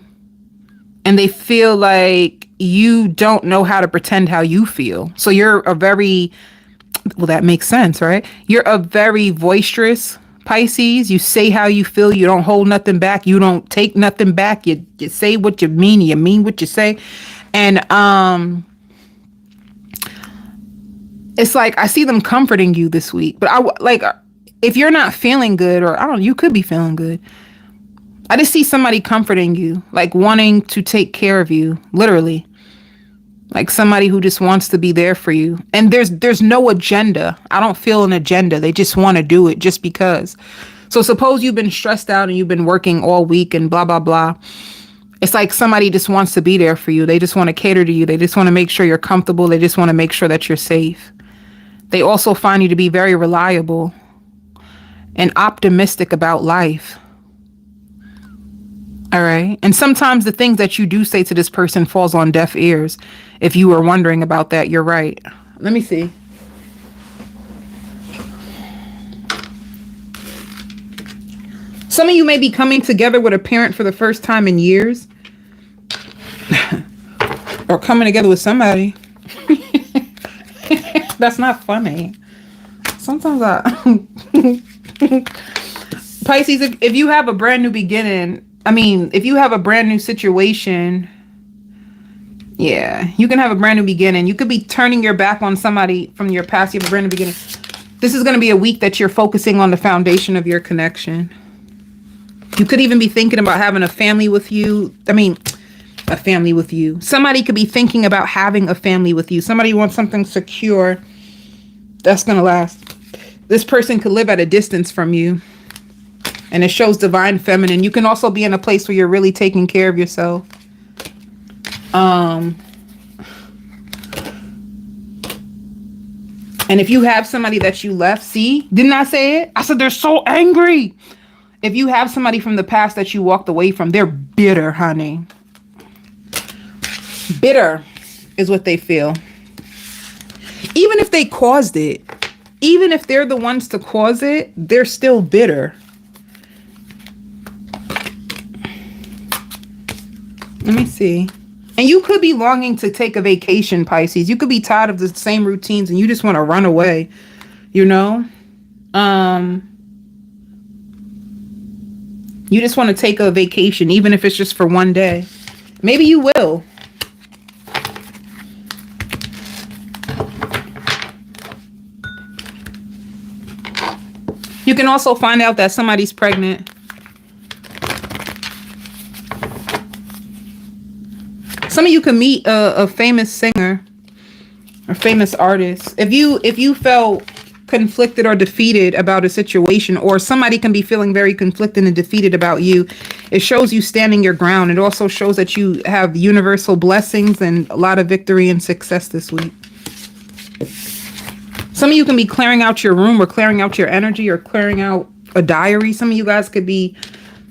Speaker 1: And they feel like you don't know how to pretend how you feel. So you're well, that makes sense, right? You're a very boisterous Pisces. You say how you feel. You don't hold nothing back. You don't take nothing back. You say what you mean. You mean what you say. And it's like I see them comforting you this week. But if you're not feeling good, or I don't know, you could be feeling good. I just see somebody comforting you, like wanting to take care of you, literally. Like somebody who just wants to be there for you. And there's no agenda. I don't feel an agenda. They just want to do it just because. So suppose you've been stressed out and you've been working all week and blah, blah, blah. It's like somebody just wants to be there for you. They just want to cater to you. They just want to make sure you're comfortable. They just want to make sure that you're safe. They also find you to be very reliable and optimistic about life. All right. And sometimes the things that you do say to this person falls on deaf ears. If you were wondering about that, you're right. Let me see. Some of you may be coming together with a parent for the first time in years. Or coming together with somebody. That's not funny. Sometimes Pisces, if you have a brand new beginning, if you have a brand new situation, yeah, you can have a brand new beginning. You could be turning your back on somebody from your past. You have a brand new beginning. This is going to be a week that you're focusing on the foundation of your connection. You could even be thinking about having a family with you. A family with you. Somebody could be thinking about having a family with you. Somebody wants something secure that's going to last. This person could live at a distance from you. And it shows divine feminine. You can also be in a place where you're really taking care of yourself. And if you have somebody that you left, see, didn't I say it? I said they're so angry. If you have somebody from the past that you walked away from, they're bitter, honey. Bitter is what they feel. Even if they caused it, even if they're the ones to cause it, they're still bitter. Let me see. And you could be longing to take a vacation, Pisces. You could be tired of the same routines and you just want to run away, you know? You just want to take a vacation, even if it's just for one day. Maybe you will. You can also find out that somebody's pregnant. Some of you can meet a famous singer or famous artist. If you felt conflicted or defeated about a situation, or somebody can be feeling very conflicted and defeated about you, it shows you standing your ground. It also shows that you have universal blessings and a lot of victory and success this week. Some of you can be clearing out your room or clearing out your energy or clearing out a diary. Some of you guys could be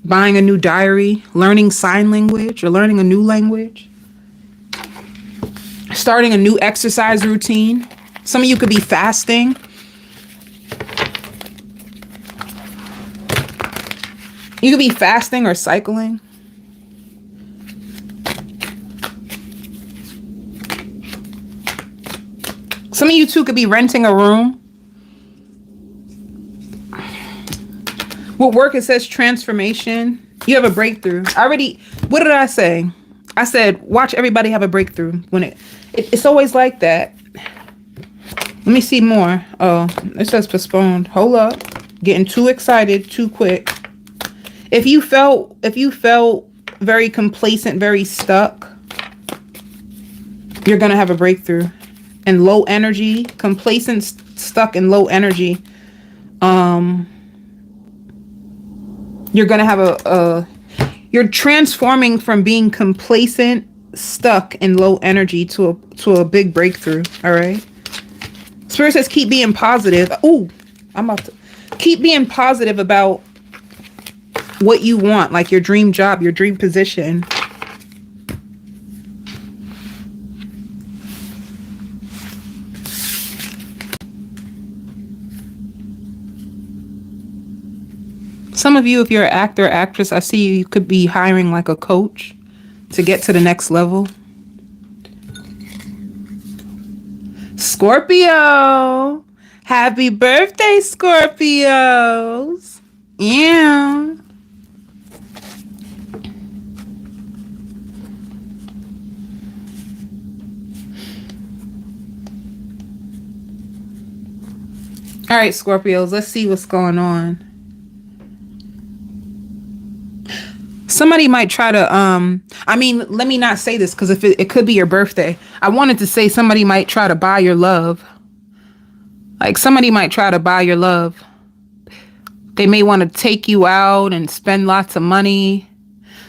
Speaker 1: buying a new diary, learning sign language or learning a new language, starting a new exercise routine. Some of you could be fasting. You could be fasting or cycling. Some of you too could be renting a room. With work, it says transformation. You have a breakthrough. What did I say? I said, watch everybody have a breakthrough. When it's always like that. Let me see more. Oh, it says postponed. Hold up. Getting too excited too quick. If you felt very complacent, very stuck, you're going to have a breakthrough. And low energy, complacent, stuck in low energy, you're going to have you're transforming from being complacent, stuck in low energy to a big breakthrough. All right. Spirit says keep being positive. Ooh, I'm about to keep being positive about what you want, like your dream job, your dream position. Some of you, if you're an actor or actress, I see you could be hiring like a coach to get to the next level. Scorpio. Happy birthday, Scorpios. Yeah. All right, Scorpios, let's see what's going on. Somebody might try to, I mean, let me not say this because if it could be your birthday. I wanted to say somebody might try to buy your love. Like somebody might try to buy your love. They may want to take you out and spend lots of money.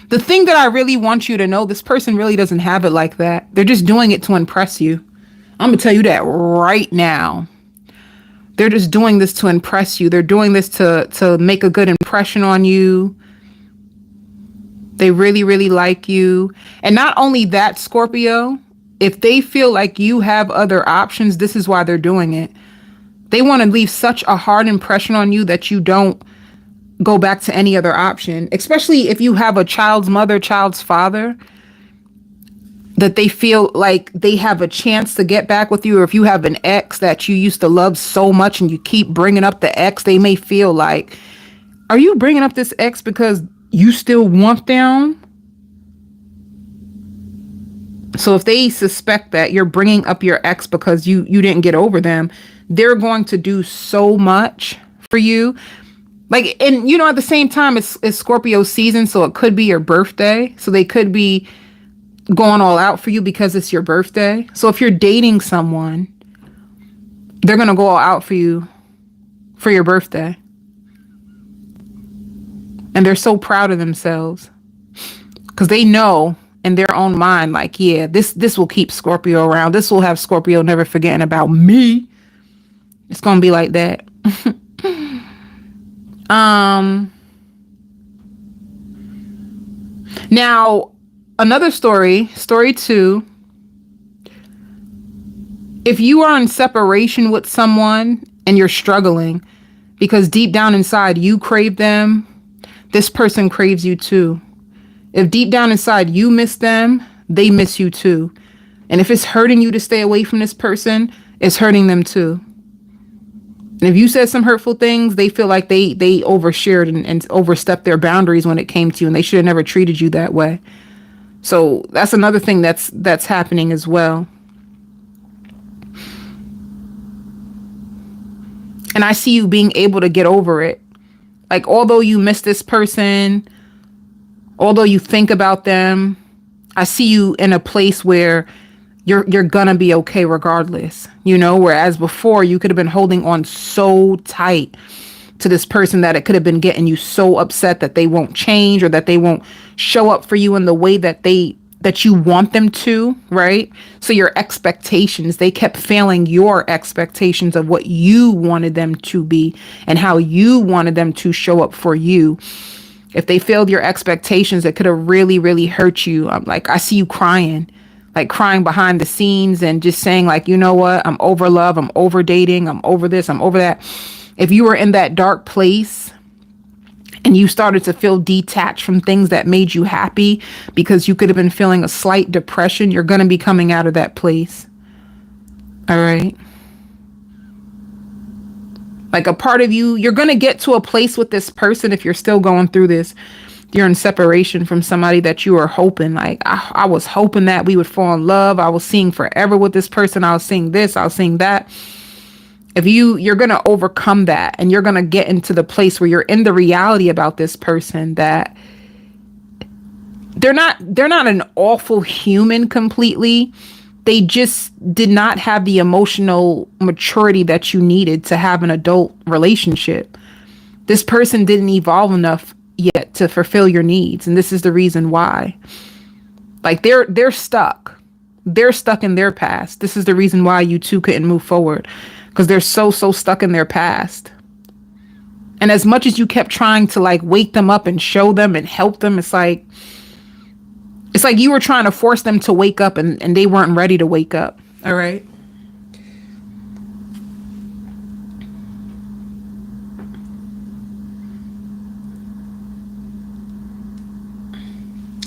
Speaker 1: The thing that I really want you to know, this person really doesn't have it like that. They're just doing it to impress you. I'm going to tell you that right now. They're just doing this to impress you. They're doing this to make a good impression on you. They really, really like you. And not only that, Scorpio, if they feel like you have other options, this is why they're doing it. They want to leave such a hard impression on you that you don't go back to any other option, especially if you have a child's mother, child's father, that they feel like they have a chance to get back with you. Or if you have an ex that you used to love so much and you keep bringing up the ex, they may feel like, are you bringing up this ex because you still want them? So if they suspect that you're bringing up your ex because you didn't get over them, they're going to do so much for you. Like, and you know, at the same time, it's Scorpio season, so it could be your birthday. So they could be going all out for you because it's your birthday. So if you're dating someone, they're going to go all out for you for your birthday. And they're so proud of themselves because they know in their own mind, like, yeah, this will keep Scorpio around. This will have Scorpio never forgetting about me. It's going to be like that. Now, another story 2. If you are in separation with someone and you're struggling because deep down inside you crave them, this person craves you too. If deep down inside you miss them, they miss you too. And if it's hurting you to stay away from this person, it's hurting them too. And if you said some hurtful things, they feel like they overshared and overstepped their boundaries when it came to you, and they should have never treated you that way. So that's another thing that's happening as well. And I see you being able to get over it. Like, although you miss this person, although you think about them, I see you in a place where you're gonna be okay regardless, you know, whereas before you could have been holding on so tight to this person that it could have been getting you so upset that they won't change or that they won't show up for you in the way that you want them to, right? So your expectations, they kept failing your expectations of what you wanted them to be and how you wanted them to show up for you. If they failed your expectations, it could have really, really hurt you. I see you crying behind the scenes and just saying like, you know what? I'm over love. I'm over dating. I'm over this. I'm over that. If you were in that dark place and you started to feel detached from things that made you happy because you could have been feeling a slight depression, you're going to be coming out of that place. All right. Like a part of you, you're going to get to a place with this person if you're still going through this. You're in separation from somebody that you were hoping, like, I was hoping that we would fall in love. I was seeing forever with this person. I was seeing this. I was seeing that. If you're going to overcome that and you're going to get into the place where you're in the reality about this person that they're not an awful human completely. They just did not have the emotional maturity that you needed to have an adult relationship. This person didn't evolve enough yet to fulfill your needs, and this is the reason why. Like they're stuck. They're stuck in their past. This is the reason why you two couldn't move forward, because they're so stuck in their past. And as much as you kept trying to like wake them up and show them and help them, it's like you were trying to force them to wake up, and they weren't ready to wake up. All right.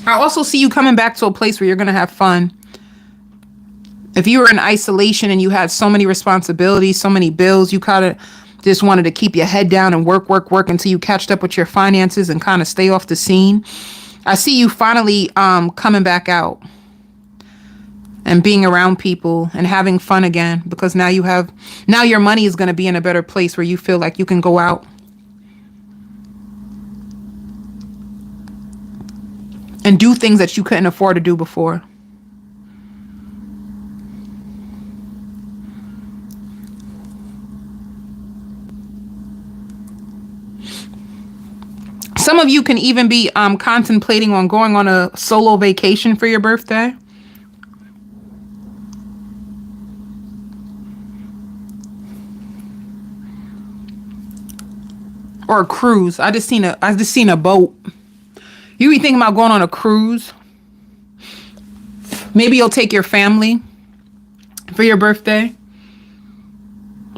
Speaker 1: I also see you coming back to a place where you're going to have fun. If you were in isolation and you had so many responsibilities, so many bills, you kind of just wanted to keep your head down and work until you catched up with your finances and kind of stay off the scene. I see you finally coming back out and being around people and having fun again, because now your money is going to be in a better place where you feel like you can go out and do things that you couldn't afford to do before. Some of you can even be contemplating on going on a solo vacation for your birthday. Or a cruise. I just seen a boat. You be thinking about going on a cruise. Maybe you'll take your family for your birthday.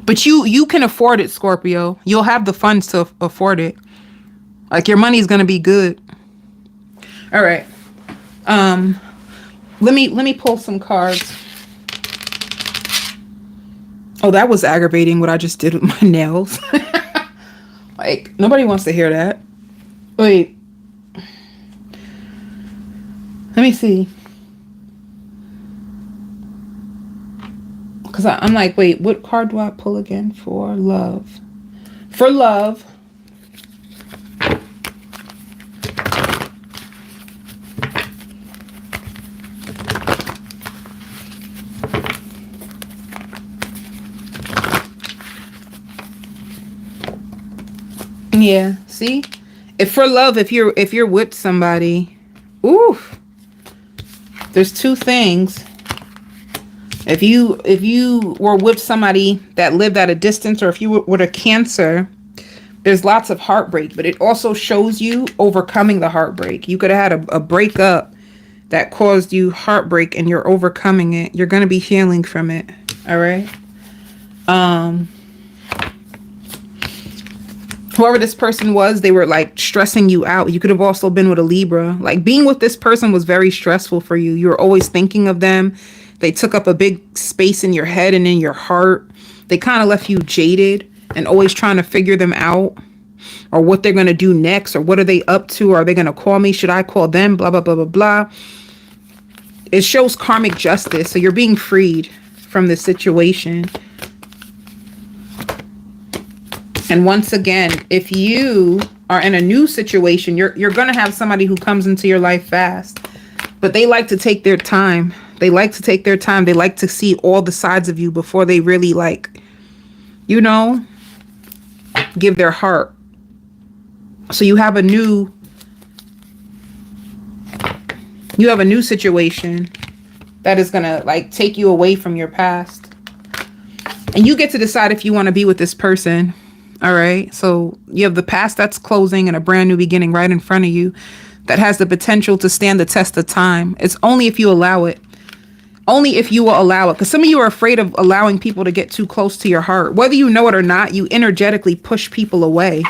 Speaker 1: But you can afford it, Scorpio. You'll have the funds to afford it. Like your money's gonna be good. All right. Let me pull some cards. Oh, that was aggravating what I just did with my nails. Like nobody wants to hear that. Wait. Let me see. Because I'm like, wait, what card do I pull again? For love. For love. Yeah, see? If for love, if you're with somebody, ooh, there's two things. If you were with somebody that lived at a distance, or if you were a Cancer, there's lots of heartbreak, but it also shows you overcoming the heartbreak. You could have had a breakup that caused you heartbreak, and you're overcoming it. You're going to be healing from it. All right. Whoever this person was, they were like stressing you out. You could have also been with a Libra. Like being with this person was very stressful for you. You were always thinking of them. They took up a big space in your head and in your heart. They kind of left you jaded and always trying to figure them out, or what they're going to do next, or what are they up to? Are they going to call me? Should I call them? Blah, blah, blah, blah, blah. It shows karmic justice. So you're being freed from this situation. And once again, if you are in a new situation, you're going to have somebody who comes into your life fast. But they like to take their time. They like to take their time. They like to see all the sides of you before they really give their heart. So you have a new situation that is going to take you away from your past. And you get to decide if you want to be with this person. All right. So you have the past that's closing and a brand new beginning right in front of you that has the potential to stand the test of time. It's only if you allow it. Only if you will allow it. Because some of you are afraid of allowing people to get too close to your heart. Whether you know it or not, you energetically push people away.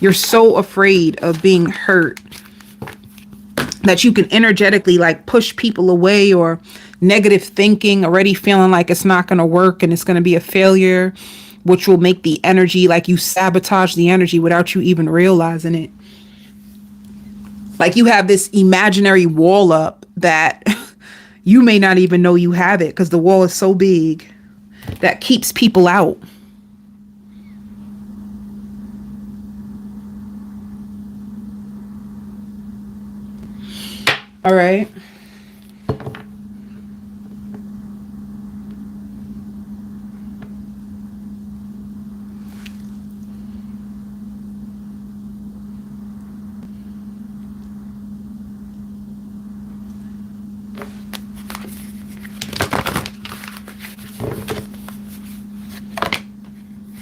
Speaker 1: You're so afraid of being hurt that you can energetically push people away, or negative thinking, already feeling like it's not going to work and it's going to be a failure, which will make the energy, you sabotage the energy without you even realizing it. Like you have this imaginary wall up that you may not even know you have it, because the wall is so big that keeps people out. All right.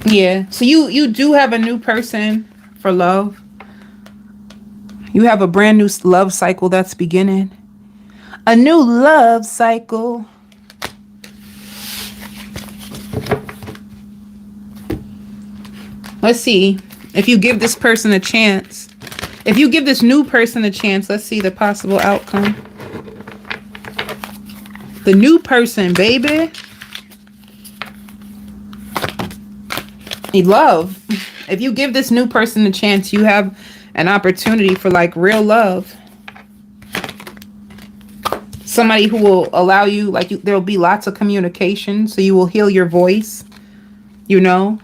Speaker 1: Yeah. So you do have a new person for love. You have a brand new love cycle that's beginning. A new love cycle. Let's see if you give this person a chance. If you give this new person a chance, let's see the possible outcome. The new person, baby. Need love. If you give this new person a chance, you have an opportunity for like real love. Somebody who will allow you, like there'll be lots of communication, so you will heal your voice, you know.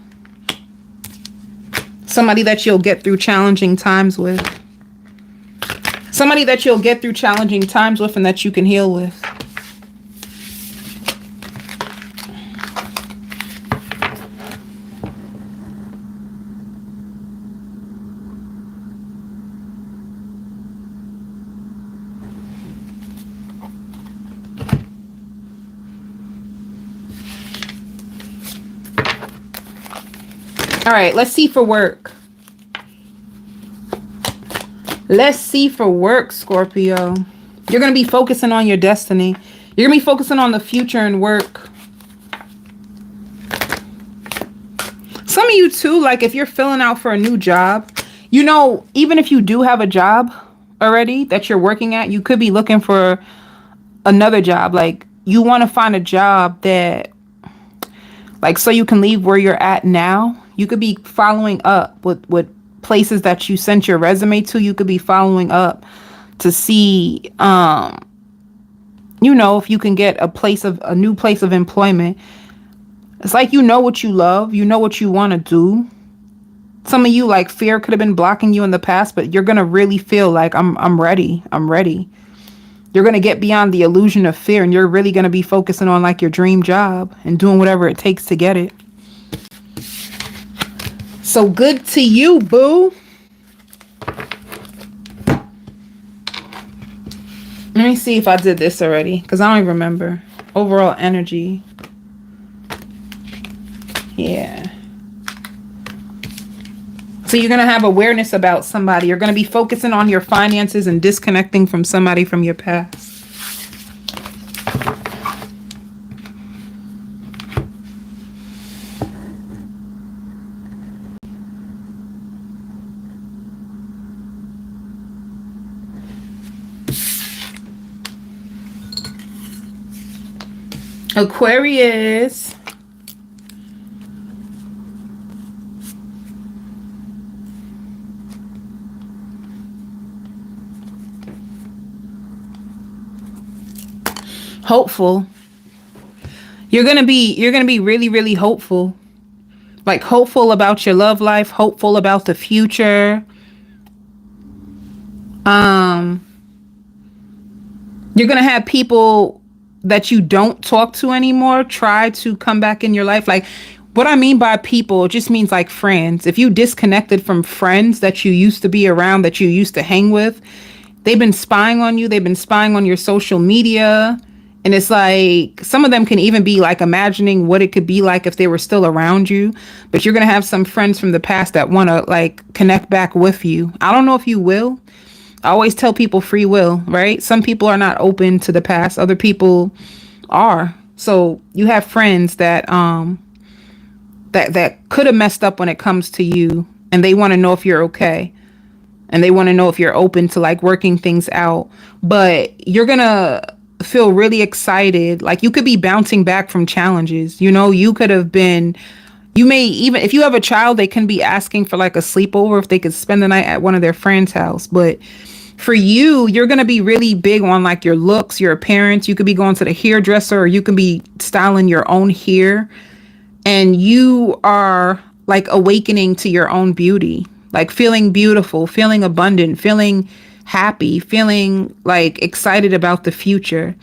Speaker 1: Somebody that you'll get through challenging times with. Somebody that you'll get through challenging times with and that you can heal with. All right, let's see for work. Let's see for work, Scorpio. You're going to be focusing on your destiny. You're going to be focusing on the future and work. Some of you too, like if you're filling out for a new job, you know, even if you do have a job already that you're working at, you could be looking for another job. Like you want to find a job that, like, so you can leave where you're at now. You could be following up with places that you sent your resume to. You could be following up to see, you know, if you can get a new place of employment. It's like, you know what you love. You know what you want to do. Some of you, like, fear could have been blocking you in the past, but you're going to really feel like I'm ready. I'm ready. You're going to get beyond the illusion of fear, and you're really going to be focusing on like your dream job and doing whatever it takes to get it. So good to you, boo. Let me see if I did this already, because I don't even remember. Overall energy. Yeah. So you're going to have awareness about somebody. You're going to be focusing on your finances and disconnecting from somebody from your past. Aquarius. Hopeful. You're going to be really, really hopeful. Like hopeful about your love life, hopeful about the future. You're going to have people that you don't talk to anymore try to come back in your life. Like, what I mean by people, it just means like friends. If you disconnected from friends that you used to be around, that you used to hang with, they've been spying on you. They've been spying on your social media. And it's like, some of them can even be like imagining what it could be like if they were still around you. But you're going to have some friends from the past that want to like connect back with you. I don't know if you will. I always tell people free will, right? Some people are not open to the past. Other people are. So you have friends that that could have messed up when it comes to you, and they want to know if you're okay, and they want to know if you're open to like working things out. But you're gonna feel really excited. Like you could be bouncing back from challenges. You know, you could have been. You may even, if you have a child, they can be asking for like a sleepover if they could spend the night at one of their friends' house. But for you, you're going to be really big on like your looks, your appearance. You could be going to the hairdresser, or you can be styling your own hair. And you are like awakening to your own beauty, like feeling beautiful, feeling abundant, feeling happy, feeling like excited about the future.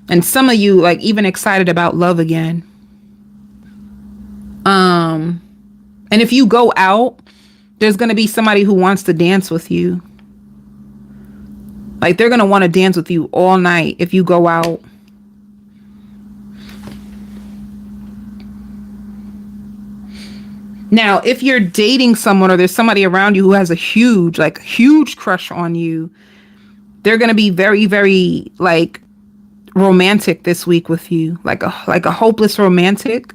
Speaker 1: And some of you like even excited about love again. And if you go out, there's going to be somebody who wants to dance with you. Like they're going to want to dance with you all night if you go out. Now, if you're dating someone or there's somebody around you who has a huge crush on you, they're going to be very, very like romantic this week with you. Like a hopeless romantic.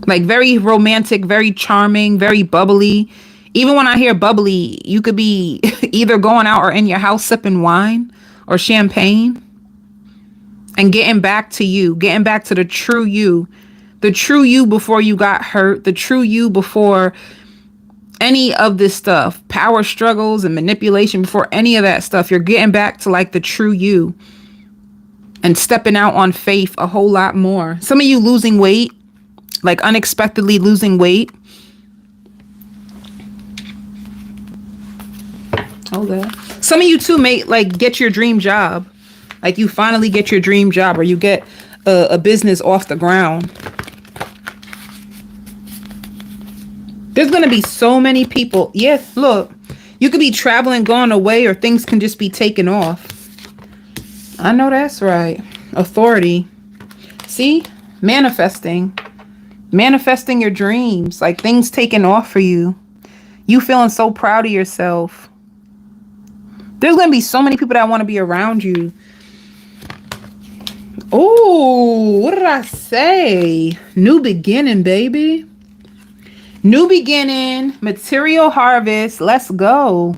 Speaker 1: Like very romantic, very charming, very bubbly. Even when I hear bubbly, you could be either going out or in your house sipping wine or champagne and getting back to you, getting back to the true you. The true you before you got hurt, the true you before any of this stuff, power struggles and manipulation, before any of that stuff. You're getting back to like the true you and stepping out on faith a whole lot more. Some of you losing weight, like unexpectedly losing weight. Hold on. Some of you too may like get your dream job. Like you finally get your dream job or you get a business off the ground. There's going to be so many people. Yes, look, you could be traveling, going away, or things can just be taken off. I know that's right. Authority. See? Manifesting. Manifesting your dreams. Like things taken off for you. You feeling so proud of yourself. There's going to be so many people that want to be around you. Oh, what did I say? New beginning, baby. New beginning, material harvest. Let's go.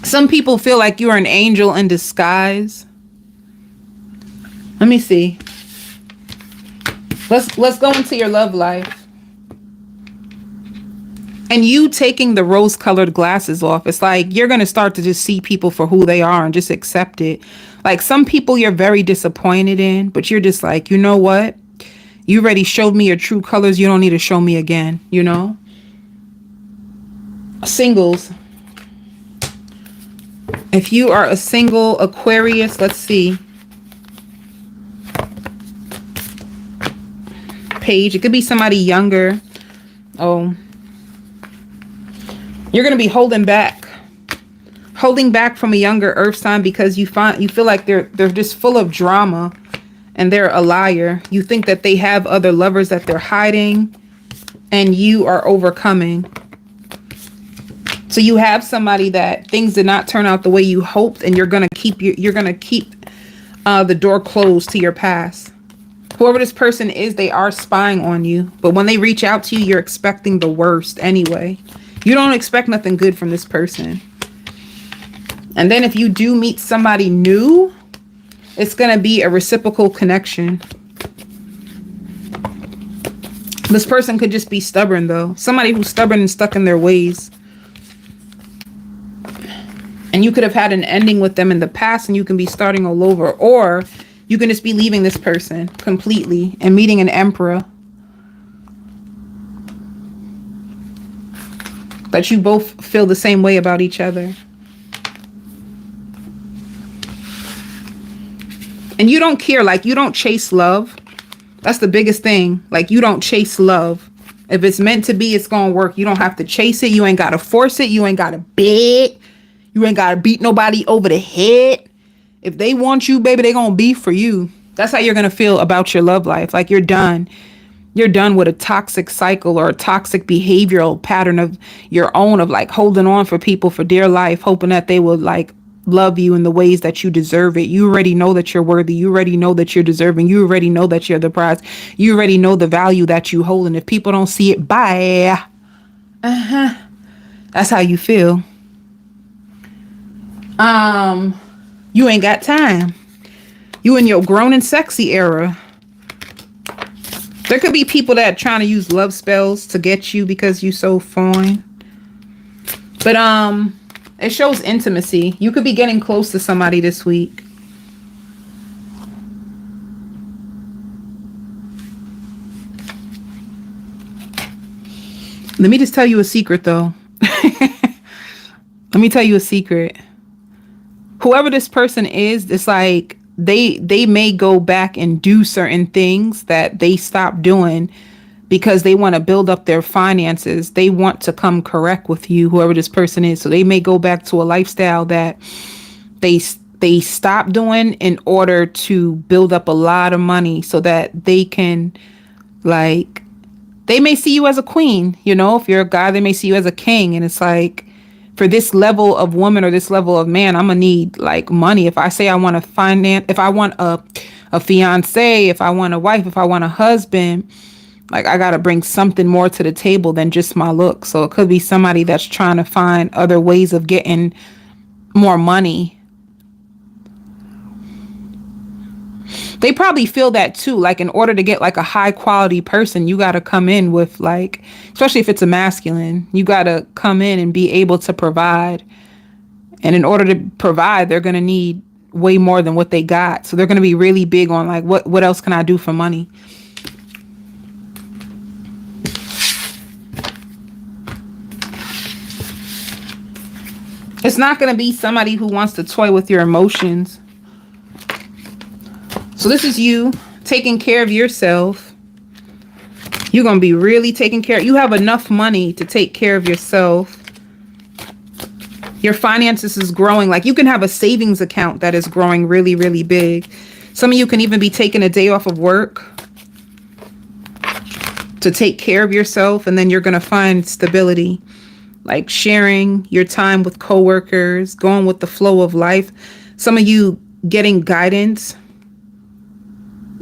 Speaker 1: Some people feel like you're an angel in disguise. Let me see. Let's go into your love life. And you taking the rose-colored glasses off. It's like you're going to start to just see people for who they are and just accept it. Like some people you're very disappointed in, but you're just like, you know what? You already showed me your true colors. You don't need to show me again, you know? Singles. If you are a single Aquarius, let's see. Page. It could be somebody younger. Oh. You're going to be holding back. Holding back from a younger earth sign because you feel like they're just full of drama. And they're a liar. You think that they have other lovers that they're hiding and you are overcoming. So you have somebody that things did not turn out the way you hoped and you're going to keep the door closed to your past. Whoever this person is, they are spying on you. But when they reach out to you, you're expecting the worst anyway. You don't expect nothing good from this person. And then if you do meet somebody new, it's going to be a reciprocal connection. This person could just be stubborn, though. Somebody who's stubborn and stuck in their ways. And you could have had an ending with them in the past and you can be starting all over. Or you can just be leaving this person completely and meeting an emperor. But you both feel the same way about each other. And you don't care, like you don't chase love. That's the biggest thing. Like you don't chase love. If it's meant to be, it's going to work. You don't have to chase it. You ain't got to force it. You ain't got to beg. You ain't got to beat nobody over the head. If they want you, baby, they going to be for you. That's how you're going to feel about your love life. Like you're done. You're done with a toxic cycle or a toxic behavioral pattern of your own of like holding on for people for dear life, hoping that they will like love you in the ways that you deserve it. You already know that you're worthy. You already know that you're deserving. You already know that you're the prize. You already know the value that you hold. And if people don't see it, bye. That's how you feel. You ain't got time. You in your grown and sexy era. There could be people that are trying to use love spells to get you because you so fine. But it shows intimacy. You could be getting close to somebody this week. Let me just tell you a secret though. Let me tell you a secret. Whoever this person is, it's like they may go back and do certain things that they stopped doing because they want to build up their finances. They want to come correct with you, whoever this person is. So they may go back to a lifestyle that they stop doing in order to build up a lot of money so that they can, like, they may see you as a queen. You know, if you're a guy, they may see you as a king. And it's like, for this level of woman or this level of man, I'm gonna need like money. If I say I want to finance, if I want a fiance, if I want a wife, if I want a husband, like I gotta bring something more to the table than just my look. So it could be somebody that's trying to find other ways of getting more money. They probably feel that too. Like, in order to get like a high quality person, you got to come in with, like, especially if it's a masculine, you got to come in and be able to provide. And in order to provide, they're going to need way more than what they got. So they're going to be really big on like, what else can I do for money? It's not going to be somebody who wants to toy with your emotions. So this is you taking care of yourself. You're going to be really taking care. You have enough money to take care of yourself. Your finances is growing. Like, you can have a savings account that is growing really, really big. Some of you can even be taking a day off of work to take care of yourself. And then you're going to find stability, like sharing your time with coworkers, going with the flow of life. Some of you getting guidance,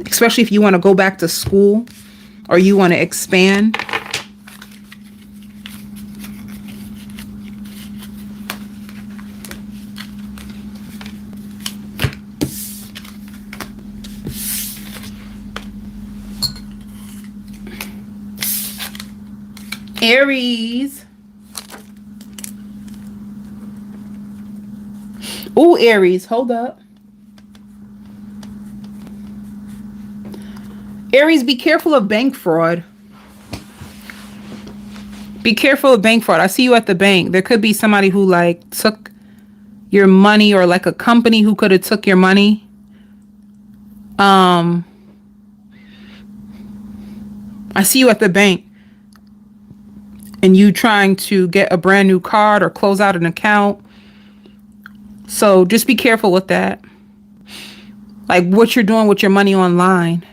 Speaker 1: especially if you want to go back to school or you want to expand. Aries. Ooh, Aries, hold up. Aries, be careful of bank fraud. Be careful of bank fraud. I see you at the bank. There could be somebody who like took your money, or like a company who could have took your money. I see you at the bank and you trying to get a brand new card or close out an account. So just be careful with that. Like what you're doing with your money online.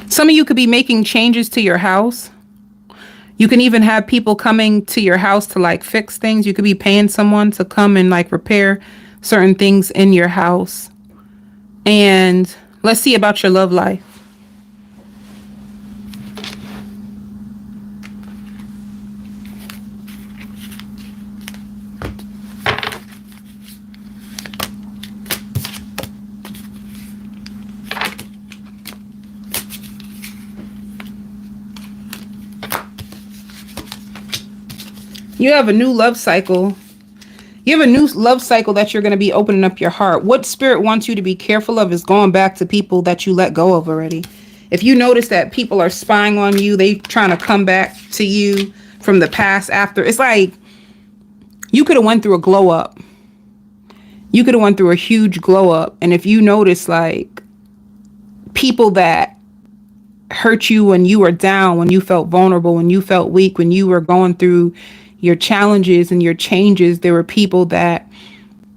Speaker 1: Some of you could be making changes to your house. You can even have people coming to your house to like fix things. You could be paying someone to come and like repair certain things in your house. And let's see about your love life. You have a new love cycle. You have a new love cycle that you're going to be opening up your heart. What spirit wants you to be careful of is going back to people that you let go of already. If you notice that people are spying on you, they trying to come back to you from the past after. It's like you could have went through a glow up. You could have went through a huge glow up. And if you notice like people that hurt you when you were down, when you felt vulnerable, when you felt weak, when you were going through your challenges and your changes, there were people that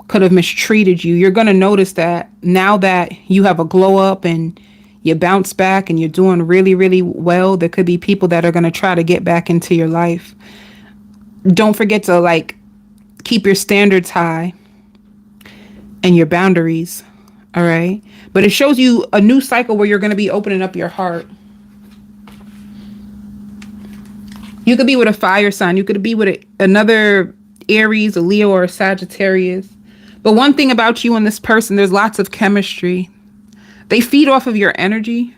Speaker 1: could have mistreated you. You're going to notice that now that you have a glow up and you bounce back and you're doing really, really well, there could be people that are going to try to get back into your life. Don't forget to like keep your standards high and your boundaries. All right. But it shows you a new cycle where you're going to be opening up your heart. You could be with a fire sign. You could be with another Aries, a Leo, or a Sagittarius. But one thing about you and this person, there's lots of chemistry. They feed off of your energy.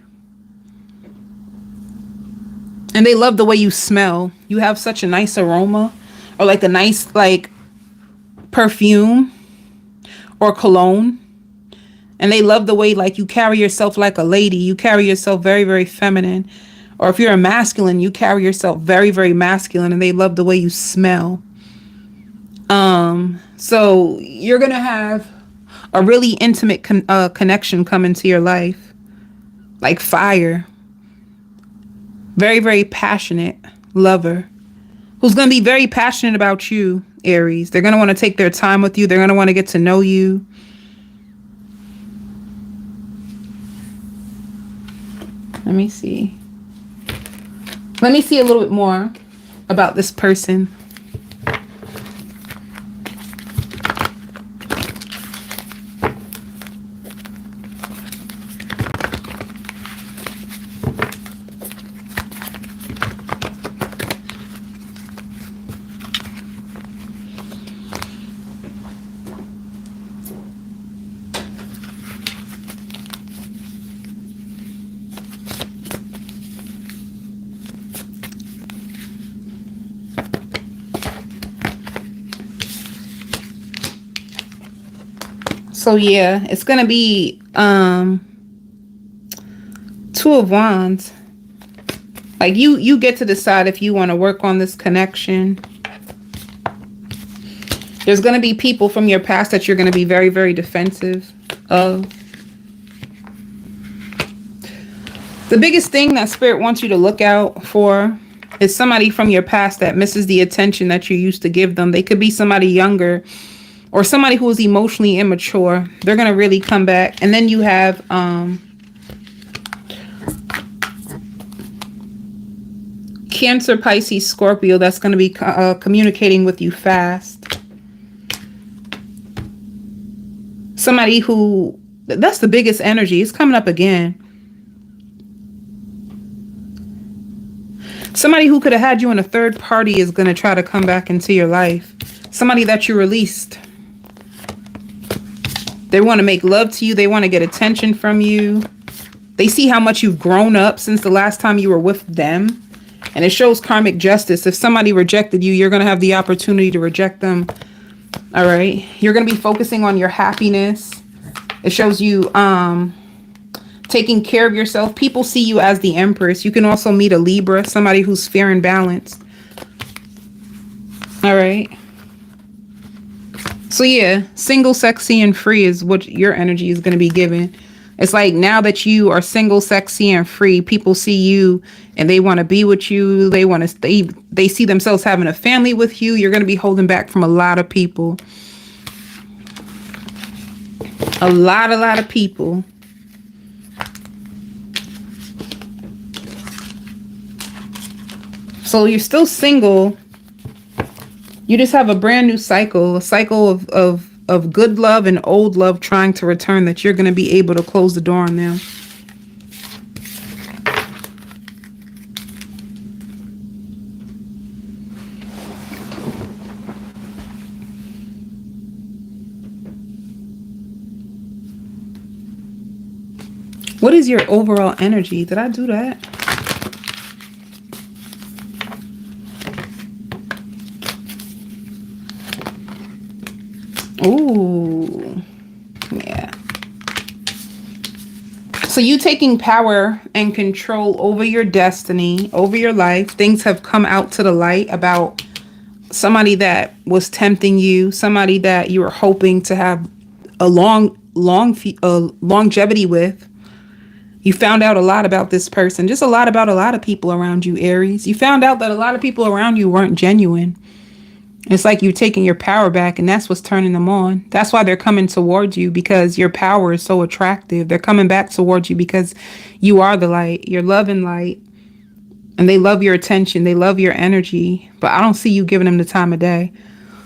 Speaker 1: And they love the way you smell. You have such a nice aroma, or like a nice like perfume or cologne. And they love the way like you carry yourself like a lady. You carry yourself very, very feminine. Or if you're a masculine, you carry yourself very, very masculine, and they love the way you smell. So you're going to have a really intimate connection come into your life. Like fire. Very, very passionate lover. Who's going to be very passionate about you, Aries. They're going to want to take their time with you. They're going to want to get to know you. Let me see. Let me see a little bit more about this person. So yeah, it's going to be Two of Wands. Like you get to decide if you want to work on this connection. There's going to be people from your past that you're going to be very, very defensive of. The biggest thing that Spirit wants you to look out for is somebody from your past that misses the attention that you used to give them. They could be somebody younger, or somebody who is emotionally immature. They're going to really come back. And then you have Cancer, Pisces, Scorpio. That's going to be communicating with you fast. Somebody who, that's the biggest energy. It's coming up again. Somebody who could have had you in a third party is going to try to come back into your life. Somebody that you released. They want to make love to you. They want to get attention from you. They see how much you've grown up since the last time you were with them. And it shows karmic justice. If somebody rejected you, you're going to have the opportunity to reject them. All right. You're going to be focusing on your happiness. It shows you taking care of yourself. People see you as the Empress. You can also meet a Libra, somebody who's fair and balanced. All right. So yeah, single, sexy, and free is what your energy is going to be given. It's like now that you are single, sexy, and free, people see you and they want to be with you. They want to they see themselves having a family with you. You're going to be holding back from a lot of people. A lot of people. So you're still single. You just have a brand new cycle, a cycle of good love and old love trying to return that you're going to be able to close the door on them. What is your overall energy? Did I do that? Ooh, yeah. So you taking power and control over your destiny, over your life. Things have come out to the light about somebody that was tempting you, somebody that you were hoping to have a longevity with. You found out a lot about this person, just a lot about a lot of people around you, Aries. You found out that a lot of people around you weren't genuine. It's like you're taking your power back, and that's what's turning them on. That's why they're coming towards you, because your power is so attractive. They're coming back towards you because you are the light. You're love and light. And they love your attention. They love your energy. But I don't see you giving them the time of day.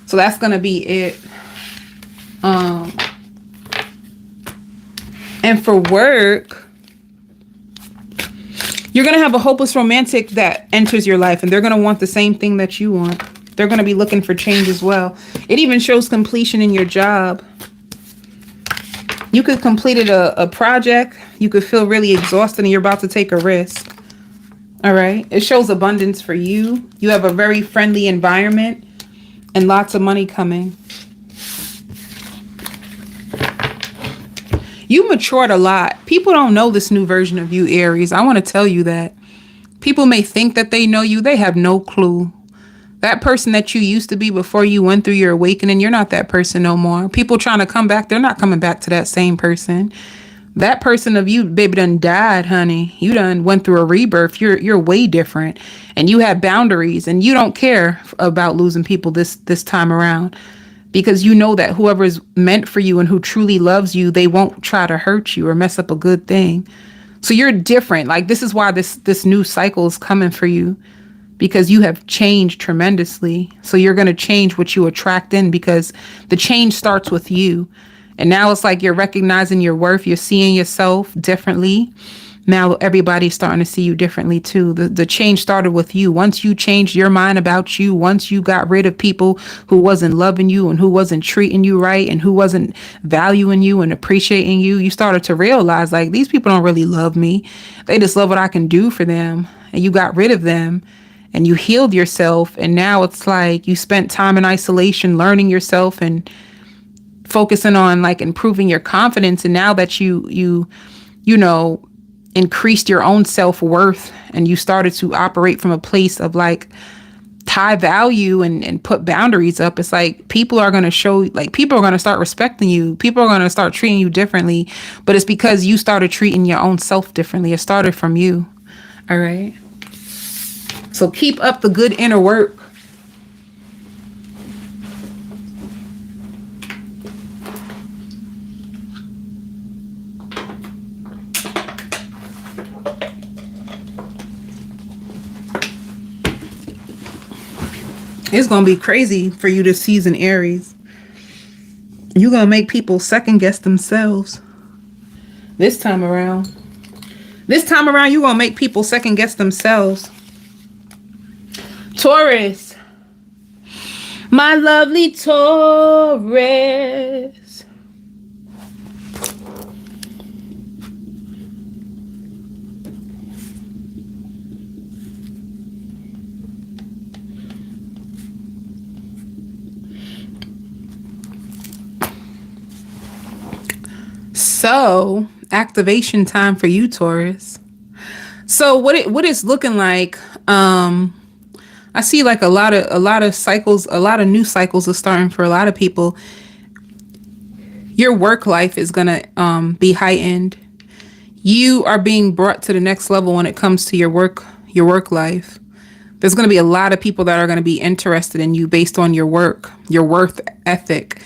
Speaker 1: So that's going to be it. And for work, you're going to have a hopeless romantic that enters your life, and they're going to want the same thing that you want. They're going to be looking for change as well. It even shows completion in your job. You could completed a project. You could feel really exhausted and you're about to take a risk. All right. It shows abundance for you. You have a very friendly environment and lots of money coming. You matured a lot. People don't know this new version of you, Aries. I want to tell you that. People may think that they know you. They have no clue. That person that you used to be before you went through your awakening, you're not that person no more. People trying to come back, they're not coming back to that same person. That person of you, baby, done died, honey. You done went through a rebirth. You're way different. And you have boundaries, and you don't care about losing people this time around. Because you know that whoever is meant for you and who truly loves you, they won't try to hurt you or mess up a good thing. So you're different. Like, this is why this new cycle is coming for you. Because you have changed tremendously. So you're going to change what you attract in, because the change starts with you. And now it's like you're recognizing your worth. You're seeing yourself differently. Now everybody's starting to see you differently too. The change started with you. Once you changed your mind about you, once you got rid of people who wasn't loving you and who wasn't treating you right and who wasn't valuing you and appreciating you, you started to realize, like, these people don't really love me. They just love what I can do for them. And you got rid of them. And you healed yourself, and now it's like you spent time in isolation learning yourself and focusing on, like, improving your confidence. And now that you know, increased your own self-worth, and you started to operate from a place of, like, high value and put boundaries up, it's like people are going to start respecting you. People are going to start treating you differently. But it's because you started treating your own self differently. It started from you. All right. So keep up the good inner work. It's going to be crazy for you this season, Aries. You're going to make people second guess themselves. This time around, you're going to make people second guess themselves. Taurus, my lovely Taurus. So, activation time for you, Taurus. So what it's looking like, I see like a lot of cycles, a lot of new cycles are starting for a lot of people. Your work life is gonna be heightened. You are being brought to the next level when it comes to your work life. There's gonna be a lot of people that are gonna be interested in you based on your work, your worth ethic.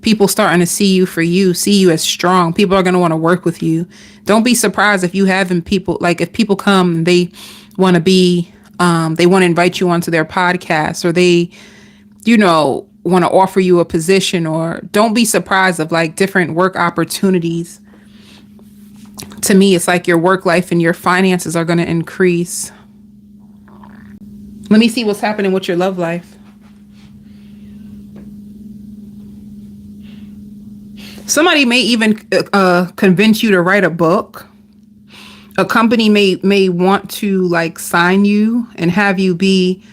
Speaker 1: People starting to see you as strong. People are gonna want to work with you. Don't be surprised if you having people, like, if people come and they want to be they want to invite you onto their podcast, or they, want to offer you a position, or don't be surprised of, like, different work opportunities. To me, it's like your work life and your finances are going to increase. Let me see what's happening with your love life. Somebody may even convince you to write a book. A company may want to, like, sign you and have you be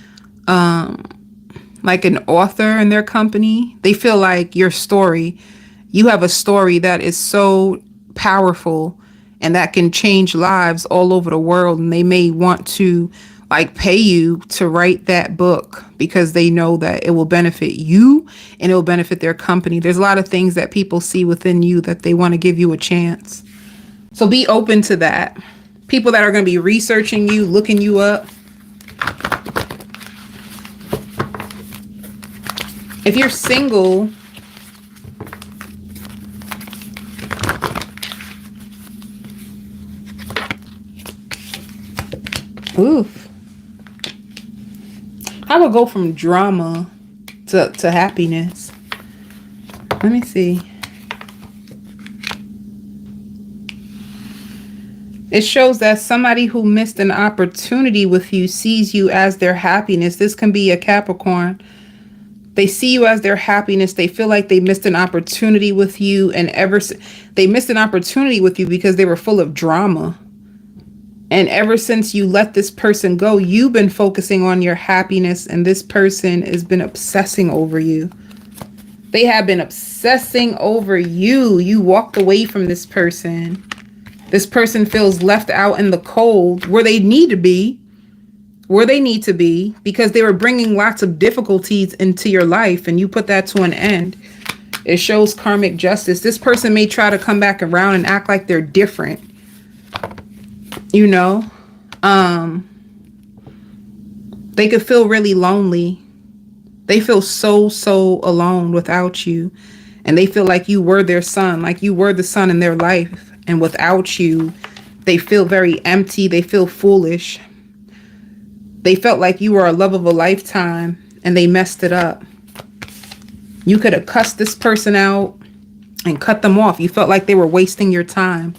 Speaker 1: like an author in their company. They feel like you have a story that is so powerful and that can change lives all over the world. And they may want to, like, pay you to write that book because they know that it will benefit you and it will benefit their company. There's a lot of things that people see within you that they want to give you a chance. So be open to that. People that are going to be researching you, looking you up. If you're single, oof. I would go from drama to happiness. Let me see. It shows that somebody who missed an opportunity with you sees you as their happiness. This can be a Capricorn. They see you as their happiness. They feel like they missed an opportunity with you. And they missed an opportunity with you because they were full of drama. And ever since you let this person go, you've been focusing on your happiness. And this person has been obsessing over you. They have been obsessing over you. You walked away from this person. This person feels left out in the cold where they need to be. Because they were bringing lots of difficulties into your life and you put that to an end. It shows karmic justice. This person may try to come back around and act like they're different. You know, they could feel really lonely. They feel so alone without you. And they feel like you were their sun, like you were the sun in their life. And without you, they feel very empty. They feel foolish. They felt like you were a love of a lifetime and they messed it up. You could have cussed this person out and cut them off. You felt like they were wasting your time.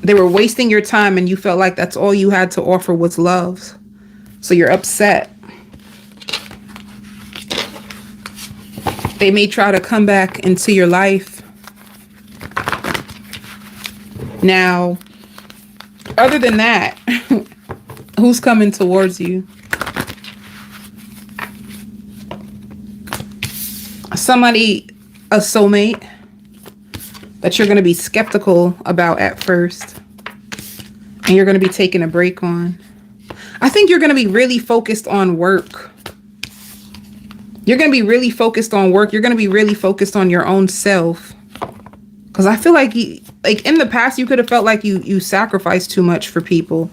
Speaker 1: They were wasting your time and you felt like that's all you had to offer was love. So you're upset. They may try to come back into your life. Now, other than that, who's coming towards you? Somebody, a soulmate that you're going to be skeptical about at first. And you're going to be taking a break on. I think you're going to be really focused on work. You're going to be really focused on work. You're going to be really focused on your own self. Because I feel like in the past, you could have felt like you sacrificed too much for people.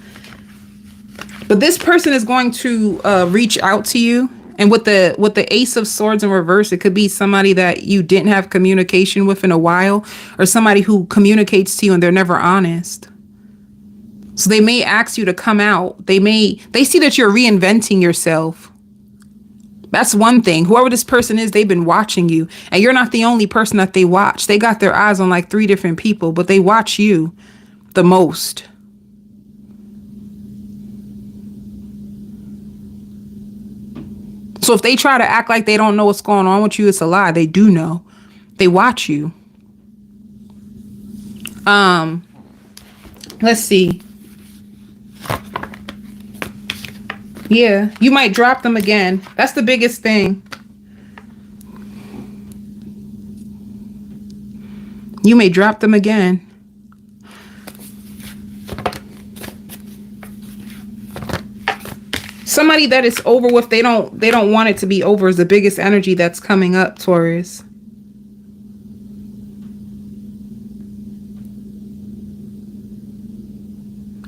Speaker 1: But this person is going to reach out to you. And with the Ace of Swords in reverse, it could be somebody that you didn't have communication with in a while. Or somebody who communicates to you and they're never honest. So they may ask you to come out. They see that you're reinventing yourself. That's one thing. Whoever this person is, they've been watching you. And you're not the only person that they watch. They got their eyes on like 3 different people, but they watch you the most. So if they try to act like they don't know what's going on with you, it's a lie. They do know. They watch you. Let's see. Yeah, you might drop them again. That's the biggest thing. You may drop them again. Somebody that it's over with, they don't want it to be over is the biggest energy that's coming up, Taurus.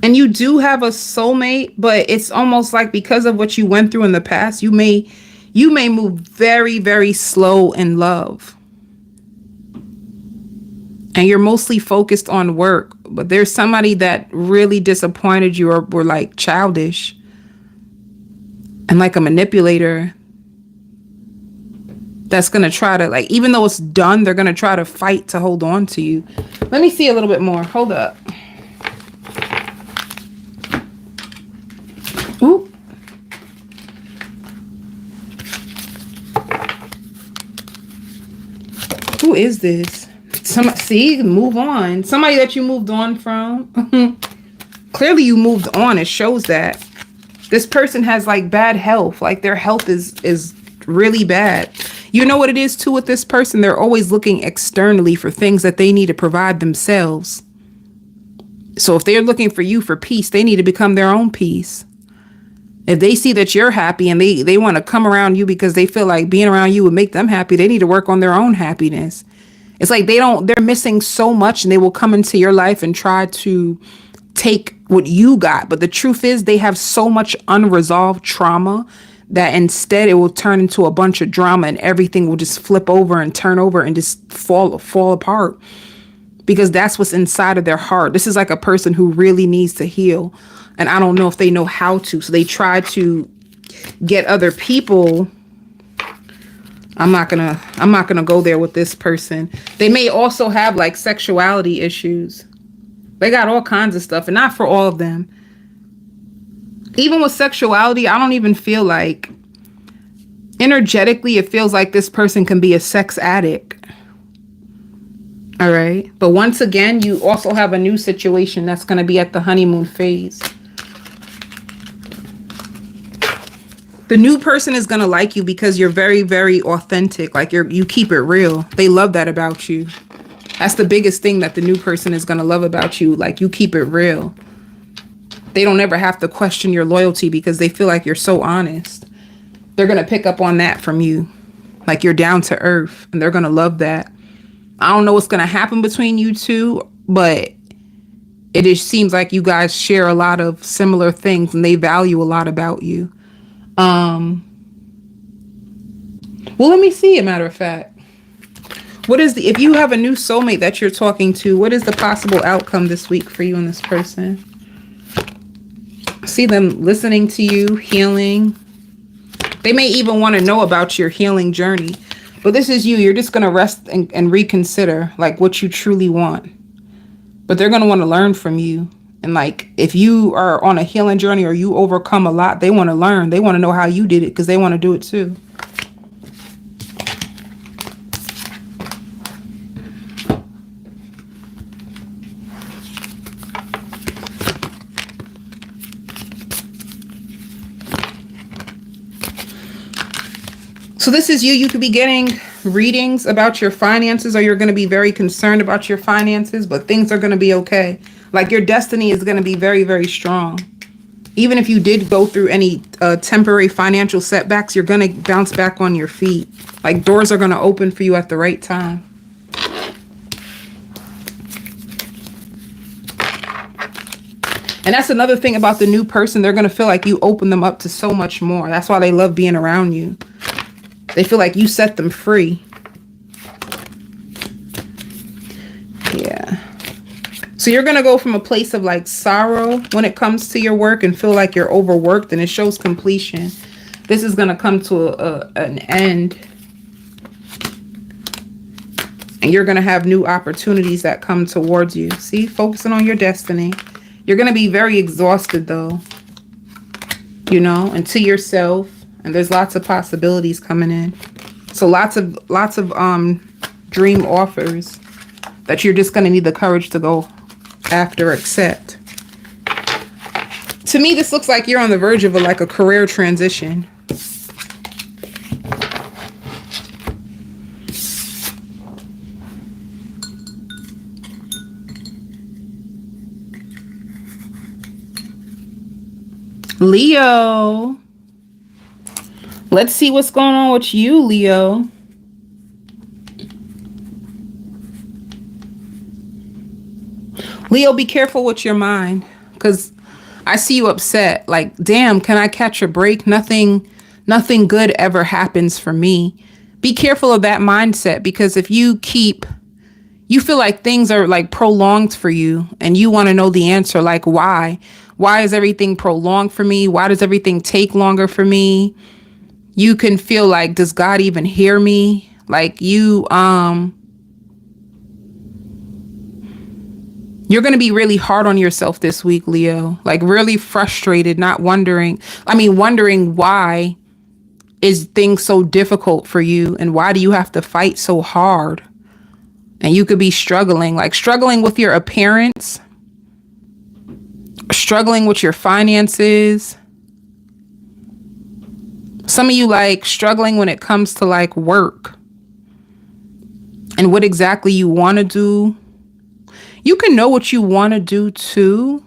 Speaker 1: And you do have a soulmate, but it's almost like because of what you went through in the past, you may move very, very slow in love. And you're mostly focused on work, but there's somebody that really disappointed you or were like childish and like a manipulator that's going to try to, like, even though it's done, they're going to try to fight to hold on to you. Let me see a little bit more. Hold up. Ooh. Who is this? See, move on. Somebody that you moved on from. Clearly you moved on. It shows that. This person has like bad health. Like their health is really bad. You know what it is too with this person? They're always looking externally for things that they need to provide themselves. So if they're looking for you for peace, they need to become their own peace. If they see that you're happy and they want to come around you because they feel like being around you would make them happy, they need to work on their own happiness. It's like they're missing so much and they will come into your life and try to take what you got. But the truth is they have so much unresolved trauma that instead it will turn into a bunch of drama and everything will just flip over and turn over and just fall apart. Because that's what's inside of their heart. This is like a person who really needs to heal. And I don't know if they know how to. So they try to get other people. I'm not gonna go there with this person. They may also have like sexuality issues. They got all kinds of stuff, and not for all of them. Even with sexuality, I don't even feel like energetically, it feels like this person can be a sex addict. All right. But once again, you also have a new situation that's going to be at the honeymoon phase. The new person is going to like you because you're very, very authentic. Like you keep it real. They love that about you. That's the biggest thing that the new person is going to love about you. Like you keep it real. They don't ever have to question your loyalty because they feel like you're so honest. They're going to pick up on that from you. Like you're down to earth, and they're going to love that. I don't know what's going to happen between you two, but it just seems like you guys share a lot of similar things and they value a lot about you. Well, let me see, a matter of fact. What is if you have a new soulmate that you're talking to, what is the possible outcome this week for you and this person? See them listening to you, healing. They may even want to know about your healing journey. But this is you. You're just going to rest and reconsider like what you truly want. But they're going to want to learn from you. And like if you are on a healing journey or you overcome a lot, they want to learn. They want to know how you did it because they want to do it too. So this is you. You could be getting readings about your finances, or you're going to be very concerned about your finances, but things are going to be okay. Like your destiny is going to be very, very strong. Even if you did go through any temporary financial setbacks, you're going to bounce back on your feet. Like doors are going to open for you at the right time. And that's another thing about the new person. They're going to feel like you open them up to so much more. That's why they love being around you. They feel like you set them free. Yeah. So you're going to go from a place of like sorrow when it comes to your work and feel like you're overworked, and it shows completion. This is going to come to an end. And you're going to have new opportunities that come towards you. See, focusing on your destiny. You're going to be very exhausted though, you know, and to yourself. And there's lots of possibilities coming in. So lots of dream offers that you're just going to need the courage to go after, accept. To me, this looks like you're on the verge of like a career transition. Leo. Let's see what's going on with you, Leo. Leo, be careful with your mind, because I see you upset. Like, damn, can I catch a break? Nothing good ever happens for me. Be careful of that mindset, because if you feel like things are like prolonged for you and you want to know the answer, like why? Why is everything prolonged for me? Why does everything take longer for me? You can feel like, does God even hear me? Like you're going to be really hard on yourself this week, Leo. Like really frustrated, wondering why is things so difficult for you, and why do you have to fight so hard? And you could be struggling with your appearance, struggling with your finances. Some of you like struggling when it comes to like work and what exactly you want to do. You can know what you want to do too.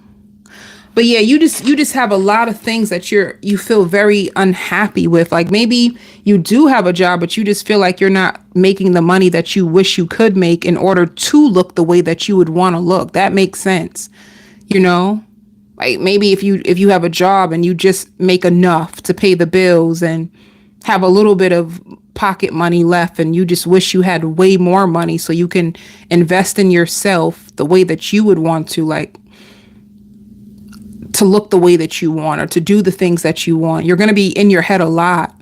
Speaker 1: But yeah, you just have a lot of things that you feel very unhappy with. Like maybe you do have a job, but you just feel like you're not making the money that you wish you could make in order to look the way that you would want to look. That makes sense. You know? Like maybe if you have a job and you just make enough to pay the bills and have a little bit of pocket money left, and you just wish you had way more money so you can invest in yourself the way that you would want to, like to look the way that you want or to do the things that you want. You're going to be in your head a lot.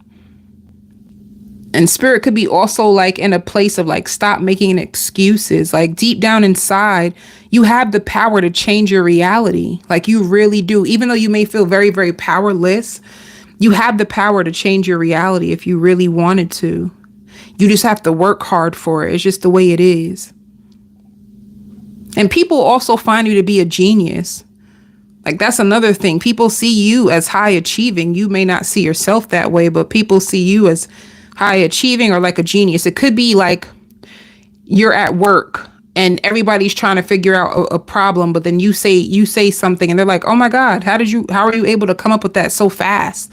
Speaker 1: And spirit could be also like in a place of like, stop making excuses. Like deep down inside, you have the power to change your reality. Like you really do. Even though you may feel very, very powerless, you have the power to change your reality if you really wanted to. You just have to work hard for it. It's just the way it is. And people also find you to be a genius. Like, that's another thing. People see you as high achieving. You may not see yourself that way, but people see you as high achieving or like a genius. It could be like you're at work and everybody's trying to figure out a problem, but then you say something and they're like, "Oh my God, how are you able to come up with that so fast?"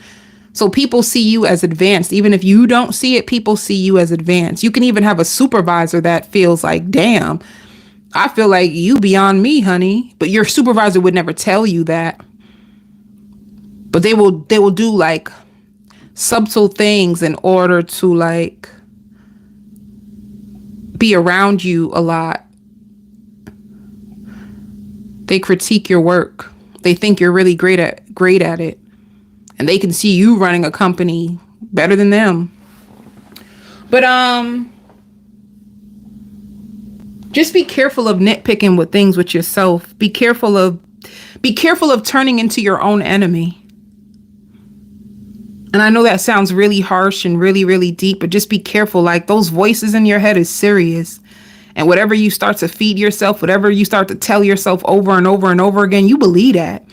Speaker 1: So people see you as advanced. Even if you don't see it, people see you as advanced. You can even have a supervisor that feels like, "Damn, I feel like you beyond me, honey." But your supervisor would never tell you that. But they will do like subtle things in order to like be around you a lot. They critique your work. They think you're really great at it. And they can see you running a company better than them. But just be careful of nitpicking with things with yourself. Be careful of turning into your own enemy. And I know that sounds really harsh and really, really deep, but just be careful. Like, those voices in your head is serious. And whatever you start to feed yourself, whatever you start to tell yourself over and over and over again, you believe that.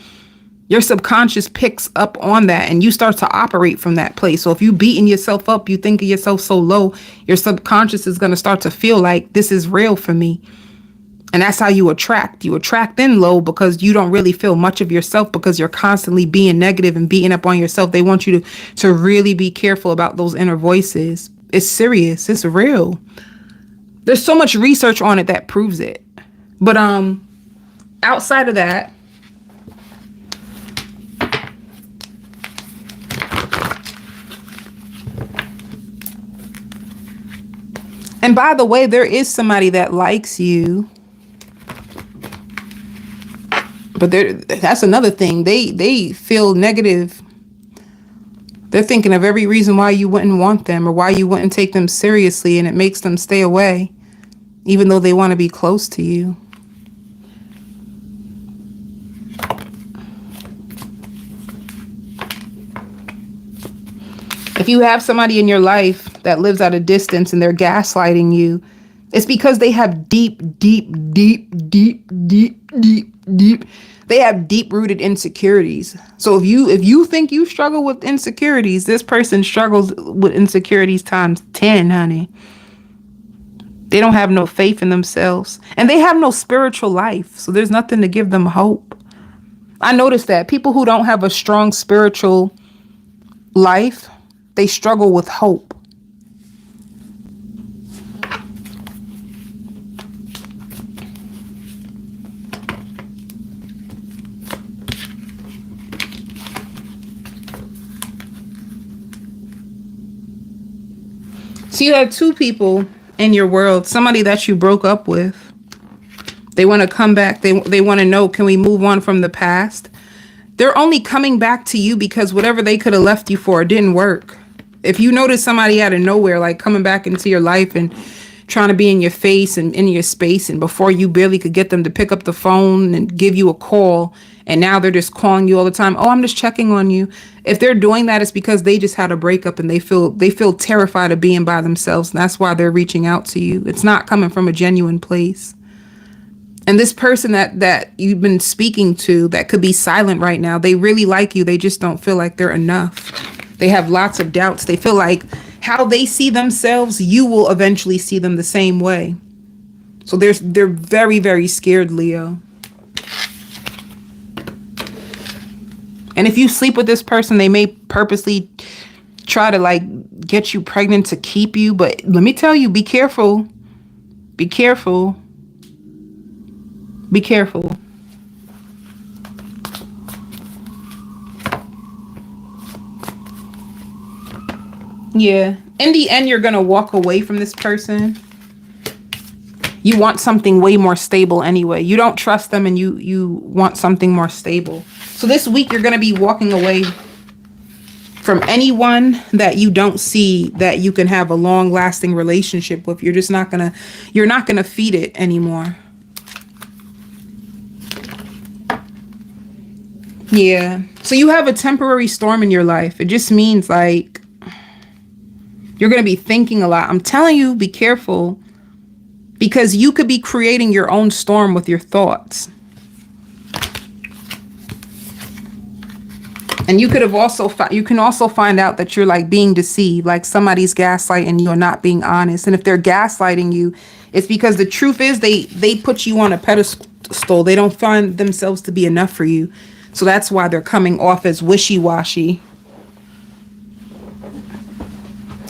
Speaker 1: Your subconscious picks up on that and you start to operate from that place. So if you beating yourself up, you think of yourself so low, your subconscious is going to start to feel like this is real for me. And that's how you attract. You attract in low because you don't really feel much of yourself because you're constantly being negative and beating up on yourself. They want you to really be careful about those inner voices. It's serious. It's real. There's so much research on it that proves it. But outside of that, and by the way, there is somebody that likes you. But that's another thing. They feel negative. They're thinking of every reason why you wouldn't want them or why you wouldn't take them seriously, and it makes them stay away, even though they want to be close to you. If you have somebody in your life that lives at a distance and they're gaslighting you, it's because they have deep, they have deep-rooted insecurities. So if you think you struggle with insecurities, this person struggles with insecurities times 10, honey. They don't have no faith in themselves. And they have no spiritual life. So there's nothing to give them hope. I noticed that people who don't have a strong spiritual life, they struggle with hope. So you have two people in your world, somebody that you broke up with. They want to come back. They want to know, can we move on from the past? They're only coming back to you because whatever they could have left you for didn't work. If you notice somebody out of nowhere, like coming back into your life and trying to be in your face and in your space, and before you barely could get them to pick up the phone and give you a call, and now they're just calling you all the time. "Oh, I'm just checking on you." If they're doing that, it's because they just had a breakup and they feel terrified of being by themselves. And that's why they're reaching out to you. It's not coming from a genuine place. And this person that you've been speaking to that could be silent right now, they really like you. They just don't feel like they're enough. They have lots of doubts. They feel like how they see themselves, you will eventually see them the same way. So they're very, very scared, Leo. And if you sleep with this person, they may purposely try to like get you pregnant to keep you. But let me tell you, be careful. Be careful. Be careful. Yeah. In the end, you're going to walk away from this person. You want something way more stable anyway. You don't trust them and you want something more stable. So this week, you're going to be walking away from anyone that you don't see that you can have a long lasting relationship with. You're just not going to feed it anymore. Yeah. So you have a temporary storm in your life. It just means like you're going to be thinking a lot. I'm telling you, be careful, because you could be creating your own storm with your thoughts. And you could have also you can also find out that you're like being deceived, like somebody's gaslighting you or not being honest. And if they're gaslighting you, it's because the truth is they put you on a pedestal. They don't find themselves to be enough for you. So that's why they're coming off as wishy-washy.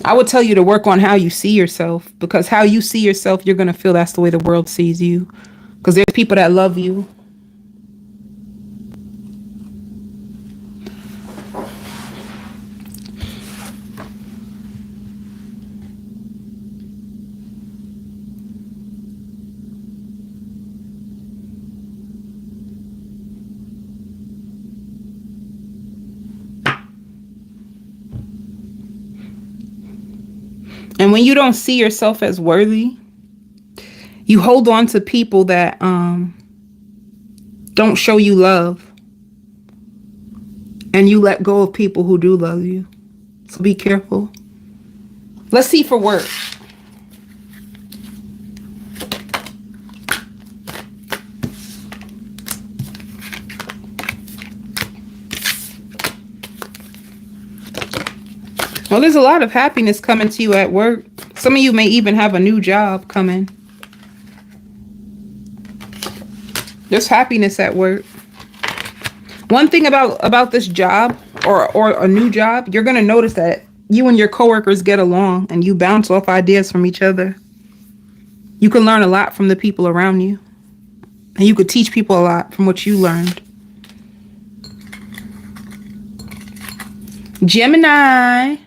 Speaker 1: I would tell you to work on how you see yourself, because how you see yourself, you're going to feel that's the way the world sees you. Because there's people that love you. And when you don't see yourself as worthy, you hold on to people that don't show you love. And you let go of people who do love you. So be careful. Let's see for work. Well, there's a lot of happiness coming to you at work. Some of you may even have a new job coming. There's happiness at work. One thing about this job or a new job, you're going to notice that you and your coworkers get along and you bounce off ideas from each other. You can learn a lot from the people around you. And you could teach people a lot from what you learned. Gemini.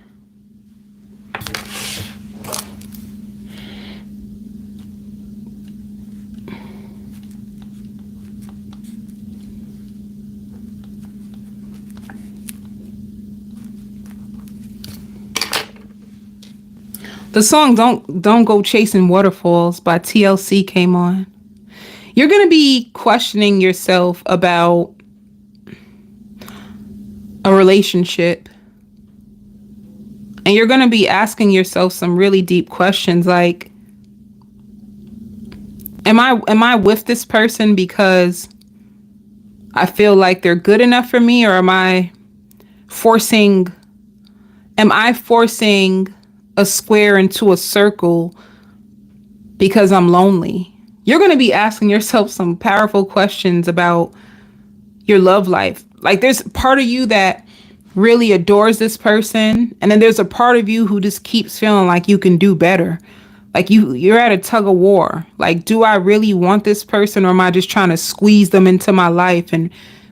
Speaker 1: The song Don't Go Chasing Waterfalls by TLC came on. You're going to be questioning yourself about a relationship. And you're going to be asking yourself some really deep questions like, am I with this person because I feel like they're good enough for me, or am I forcing a square into a circle because I'm lonely? You're going to be asking yourself some powerful questions about your love life. Like, there's part of you that really adores this person, and then there's a part of you who just keeps feeling like you can do better. Like you're at a tug of war. Like, do I really want this person, or am I just trying to squeeze them into my life and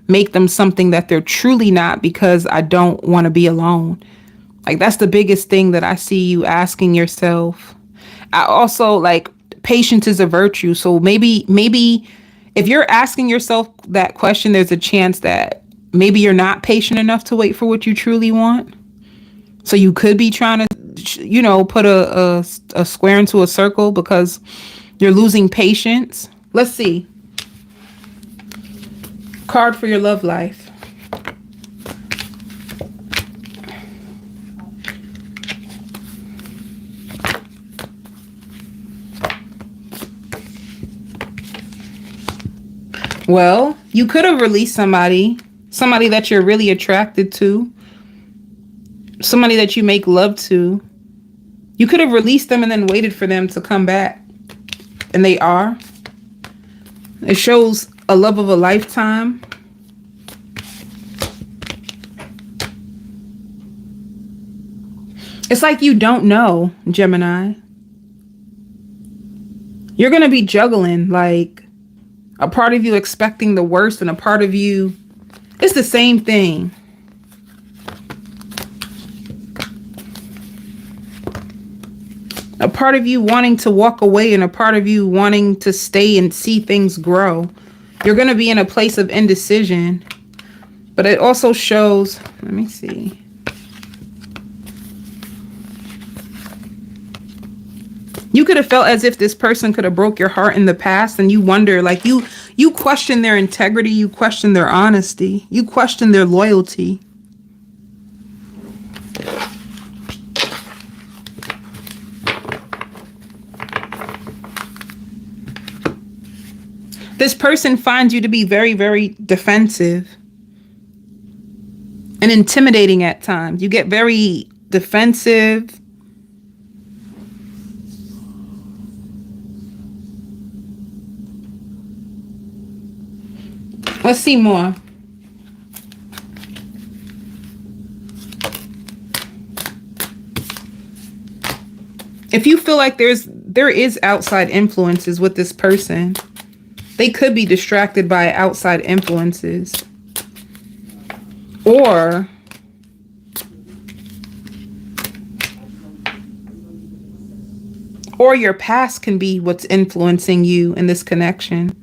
Speaker 1: make them something that they're truly not because I don't want to be alone? Like, that's the biggest thing that I see you asking yourself. I also, like, patience is a virtue. So maybe if you're asking yourself that question, there's a chance that maybe you're not patient enough to wait for what you truly want. So you could be trying to, put a square into a circle because you're losing patience. Let's see. Card for your love life. Well, you could have released somebody that you're really attracted to, somebody that you make love to. You could have released them and then waited for them to come back. And they are. It shows a love of a lifetime. It's like you don't know, Gemini. You're going to be juggling, like, a part of you expecting the worst and a part of you, it's the same thing. A part of you wanting to walk away and a part of you wanting to stay and see things grow. You're going to be in a place of indecision. But it also shows, let me see. You could have felt as if this person could have broke your heart in the past, and you wonder, like, you question their integrity, you question their honesty, you question their loyalty. This person finds you to be very, very defensive. and intimidating at times. You get very defensive. Let's see more. If you feel like there is outside influences with this person, they could be distracted by outside influences. Or your past can be what's influencing you in this connection.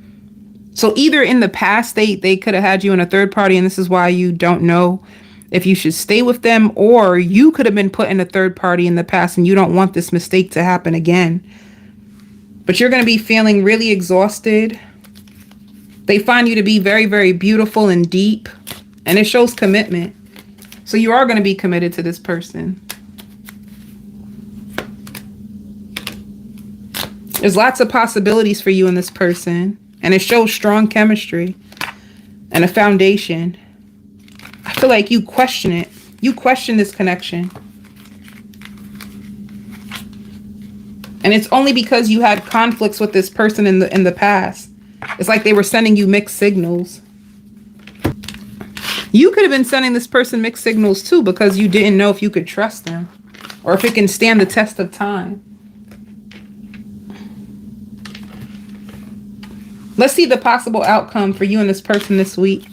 Speaker 1: So either in the past, they could have had you in a third party, and this is why you don't know if you should stay with them, or you could have been put in a third party in the past and you don't want this mistake to happen again. But you're going to be feeling really exhausted. They find you to be very, very beautiful and deep, and it shows commitment. So you are going to be committed to this person. There's lots of possibilities for you and this person, and it shows strong chemistry and a foundation. I feel like you question it. You question this connection. And it's only because you had conflicts with this person in the past. It's like they were sending you mixed signals. You could have been sending this person mixed signals too, because you didn't know if you could trust them or if it can stand the test of time. Let's see the possible outcome for you and this person this week.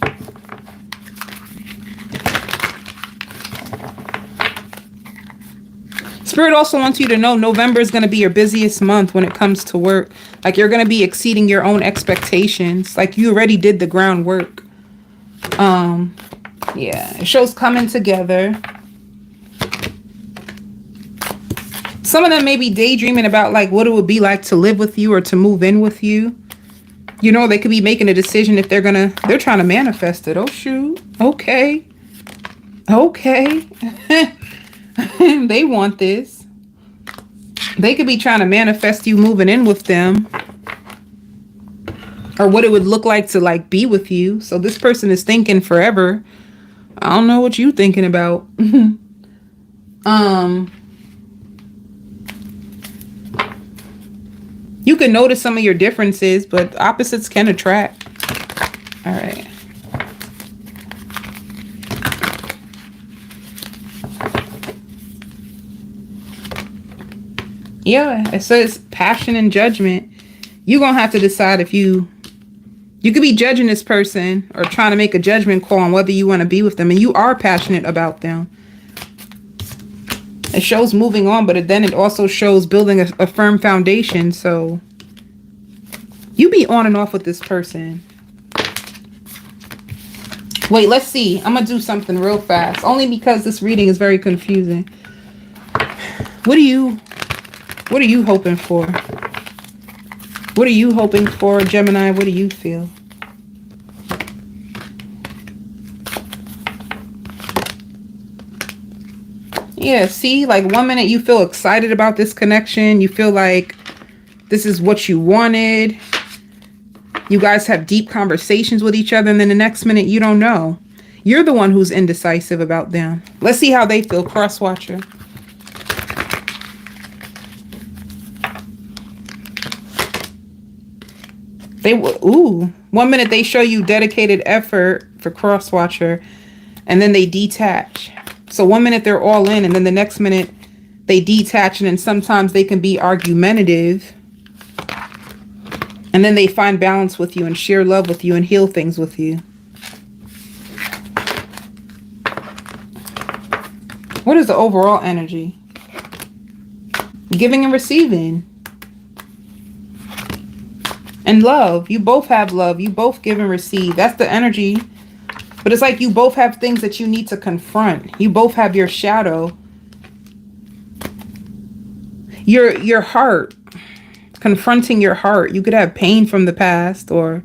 Speaker 1: Spirit also wants you to know November is going to be your busiest month when it comes to work. Like you're going to be exceeding your own expectations. Like you already did the groundwork. Yeah, it shows coming together. Some of them may be daydreaming about like what it would be like to live with you or to move in with you. You know, they could be making a decision if they're trying to manifest it. Oh, shoot. Okay. Okay. They want this. They could be trying to manifest you moving in with them, or what it would look like to like be with you. So this person is thinking forever. I don't know what you thinking about. You can notice some of your differences, but opposites can attract. All right. Yeah, it says passion and judgment. You're going to have to decide if you could be judging this person or trying to make a judgment call on whether you want to be with them. And you are passionate about them. It shows moving on, but then it also shows building a firm foundation. So you be on and off with this person. Wait, let's see. I'm going to do something real fast. Only because this reading is very confusing. What are you hoping for? What are you hoping for, Gemini? What do you feel? Yeah, see, like 1 minute you feel excited about this connection. You feel like this is what you wanted. You guys have deep conversations with each other. And then the next minute you don't know. You're the one who's indecisive about them. Let's see how they feel. Cross watcher. Ooh, 1 minute they show you dedicated effort for cross watcher, and then they detach. So 1 minute they're all in, and then the next minute they detach, and then sometimes they can be argumentative, and then they find balance with you and share love with you and heal things with you. What is the overall energy? Giving and receiving. And love. You both have love. You both give and receive. That's the energy. But it's like you both have things that you need to confront. You both have your shadow. Your heart. Confronting your heart. You could have pain from the past, or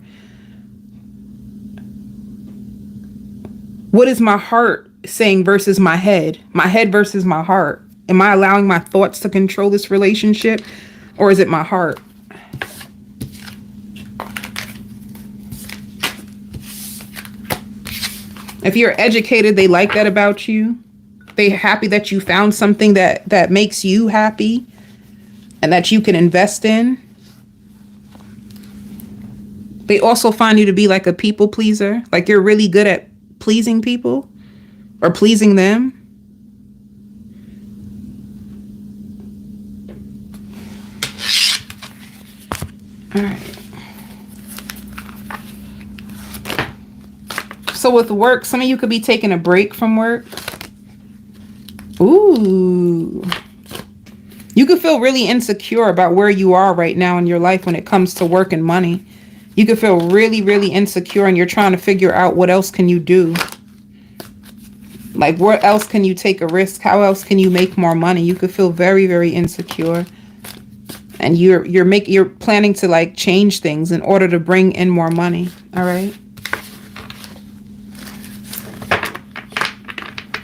Speaker 1: what is my heart saying versus my head? My head versus my heart. Am I allowing my thoughts to control this relationship, or is it my heart? If you're educated, they like that about you. They're happy that you found something that makes you happy and that you can invest in. They also find you to be like a people pleaser. Like you're really good at pleasing people or pleasing them. All right. So with work, some of you could be taking a break from work. Ooh. You could feel really insecure about where you are right now in your life when it comes to work and money. You could feel really, really insecure and you're trying to figure out what else can you do. Like where else can you take a risk? How else can you make more money? You could feel very, very insecure. And you're planning to like change things in order to bring in more money. All right.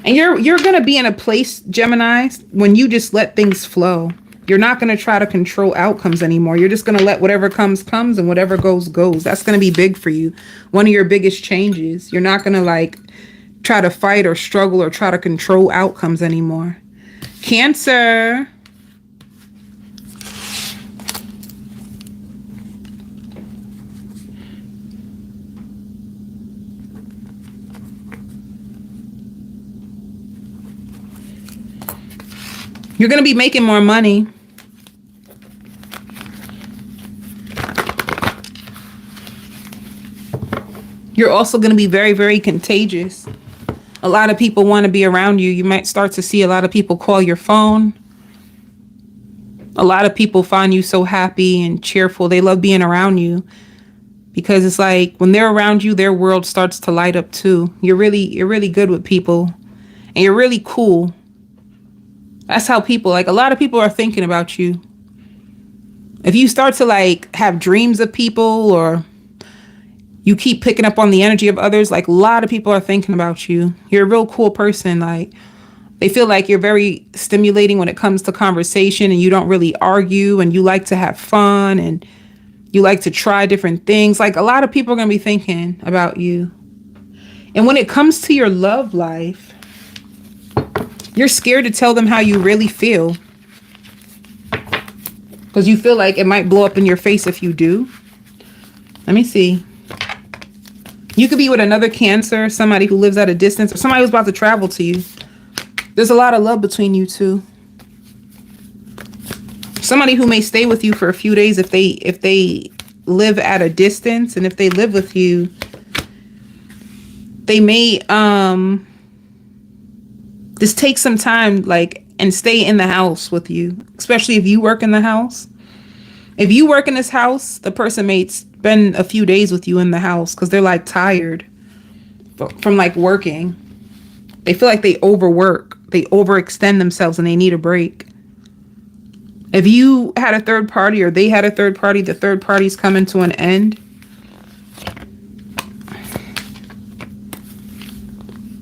Speaker 1: And you're going to be in a place, Gemini, when you just let things flow. You're not going to try to control outcomes anymore. You're just going to let whatever comes and whatever goes. That's going to be big for you. One of your biggest changes. You're not going to like try to fight or struggle or try to control outcomes anymore. Cancer. You're going to be making more money. You're also going to be very, very contagious. A lot of people want to be around you. You might start to see a lot of people call your phone. A lot of people find you so happy and cheerful. They love being around you because it's like when they're around you, their world starts to light up too. You're really good with people and you're really cool. That's how people, like a lot of people are thinking about you. If you start to like have dreams of people or you keep picking up on the energy of others, like a lot of people are thinking about you. You're a real cool person. Like they feel like you're very stimulating when it comes to conversation and you don't really argue and you like to have fun and you like to try different things. Like a lot of people are going to be thinking about you. And when it comes to your love life, you're scared to tell them how you really feel because you feel like it might blow up in your face if you do. Let me see. You could be with another Cancer, somebody who lives at a distance, or somebody who's about to travel to you. There's a lot of love between you two. Somebody who may stay with you for a few days if they live at a distance, and if they live with you, they may just take some time like and stay in the house with you, especially if you work in the house. If you work in this house, the person may spend a few days with you in the house because they're like tired from like working. They feel like they overwork, they overextend themselves and they need a break. If you had a third party or they had a third party, the third party's coming to an end.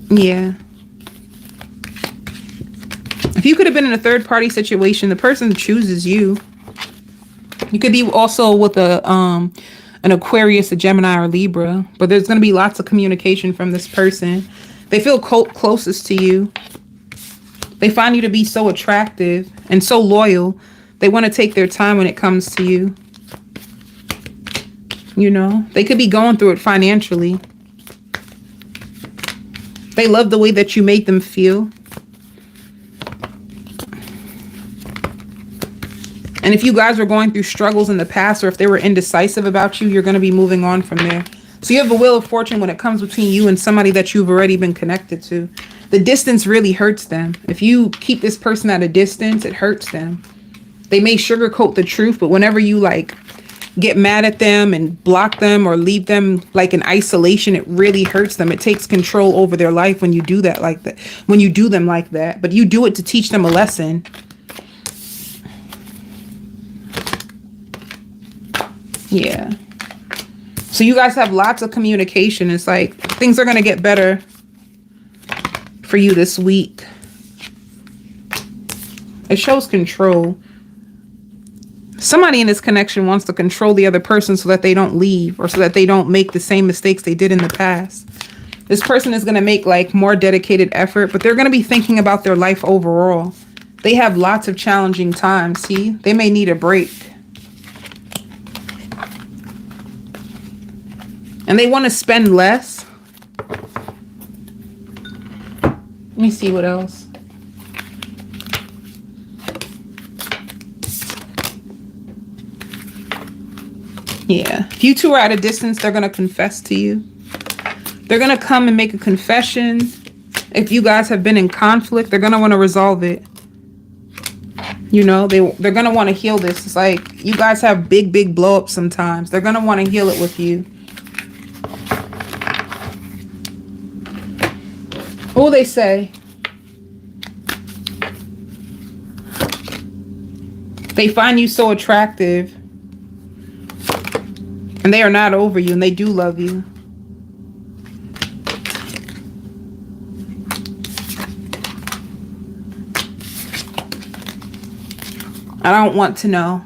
Speaker 1: Yeah. If you could have been in a third party situation, the person chooses you. You could be also with an Aquarius, a Gemini, or Libra, but there's going to be lots of communication from this person. They feel closest to you. They find you to be so attractive and so loyal. They want to take their time when it comes to you. You know, they could be going through it financially. They love the way that you make them feel. And if you guys were going through struggles in the past, or if they were indecisive about you, you're going to be moving on from there. So you have a wheel of fortune when it comes between you and somebody that you've already been connected to. The distance really hurts them. If you keep this person at a distance, it hurts them. They may sugarcoat the truth, but whenever you like get mad at them and block them or leave them like in isolation, it really hurts them. It takes control over their life when you do that like that, when you do them like that. But you do it to teach them a lesson. Yeah. So you guys have lots of communication. It's like things are going to get better for you this week. It shows control. Somebody in this connection wants to control the other person so that they don't leave or so that they don't make the same mistakes they did in the past. This person is going to make like more dedicated effort, but they're going to be thinking about their life overall. They have lots of challenging times. See, they may need a break. And they want to spend less. Let me see what else. Yeah, if you two are at a distance, they're going to confess to you. They're going to come and make a confession. If you guys have been in conflict, they're going to want to resolve it. You know, they're going to want to heal this. It's like you guys have big blow ups sometimes. They're going to want to heal it with you. What will they say? They find you so attractive. And they are not over you, and they do love you. I don't want to know.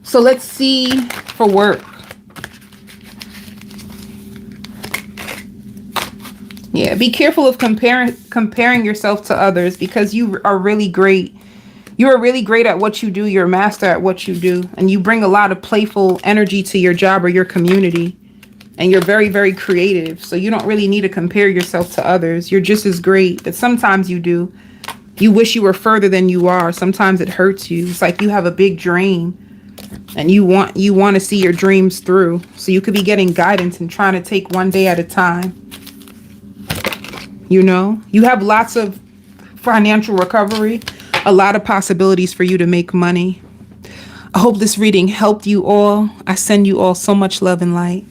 Speaker 1: So let's see for work. Yeah, be careful of comparing yourself to others, because you are really great. You are really great at what you do. You're a master at what you do. And you bring a lot of playful energy to your job or your community. And you're very creative. So you don't really need to compare yourself to others. You're just as great. But sometimes you do. You wish you were further than you are. Sometimes it hurts you. It's like you have a big dream. And you want to see your dreams through. So you could be getting guidance and trying to take one day at a time. You know, you have lots of financial recovery. A lot of possibilities for you to make money. I hope this reading helped you all. I send you all so much love and light.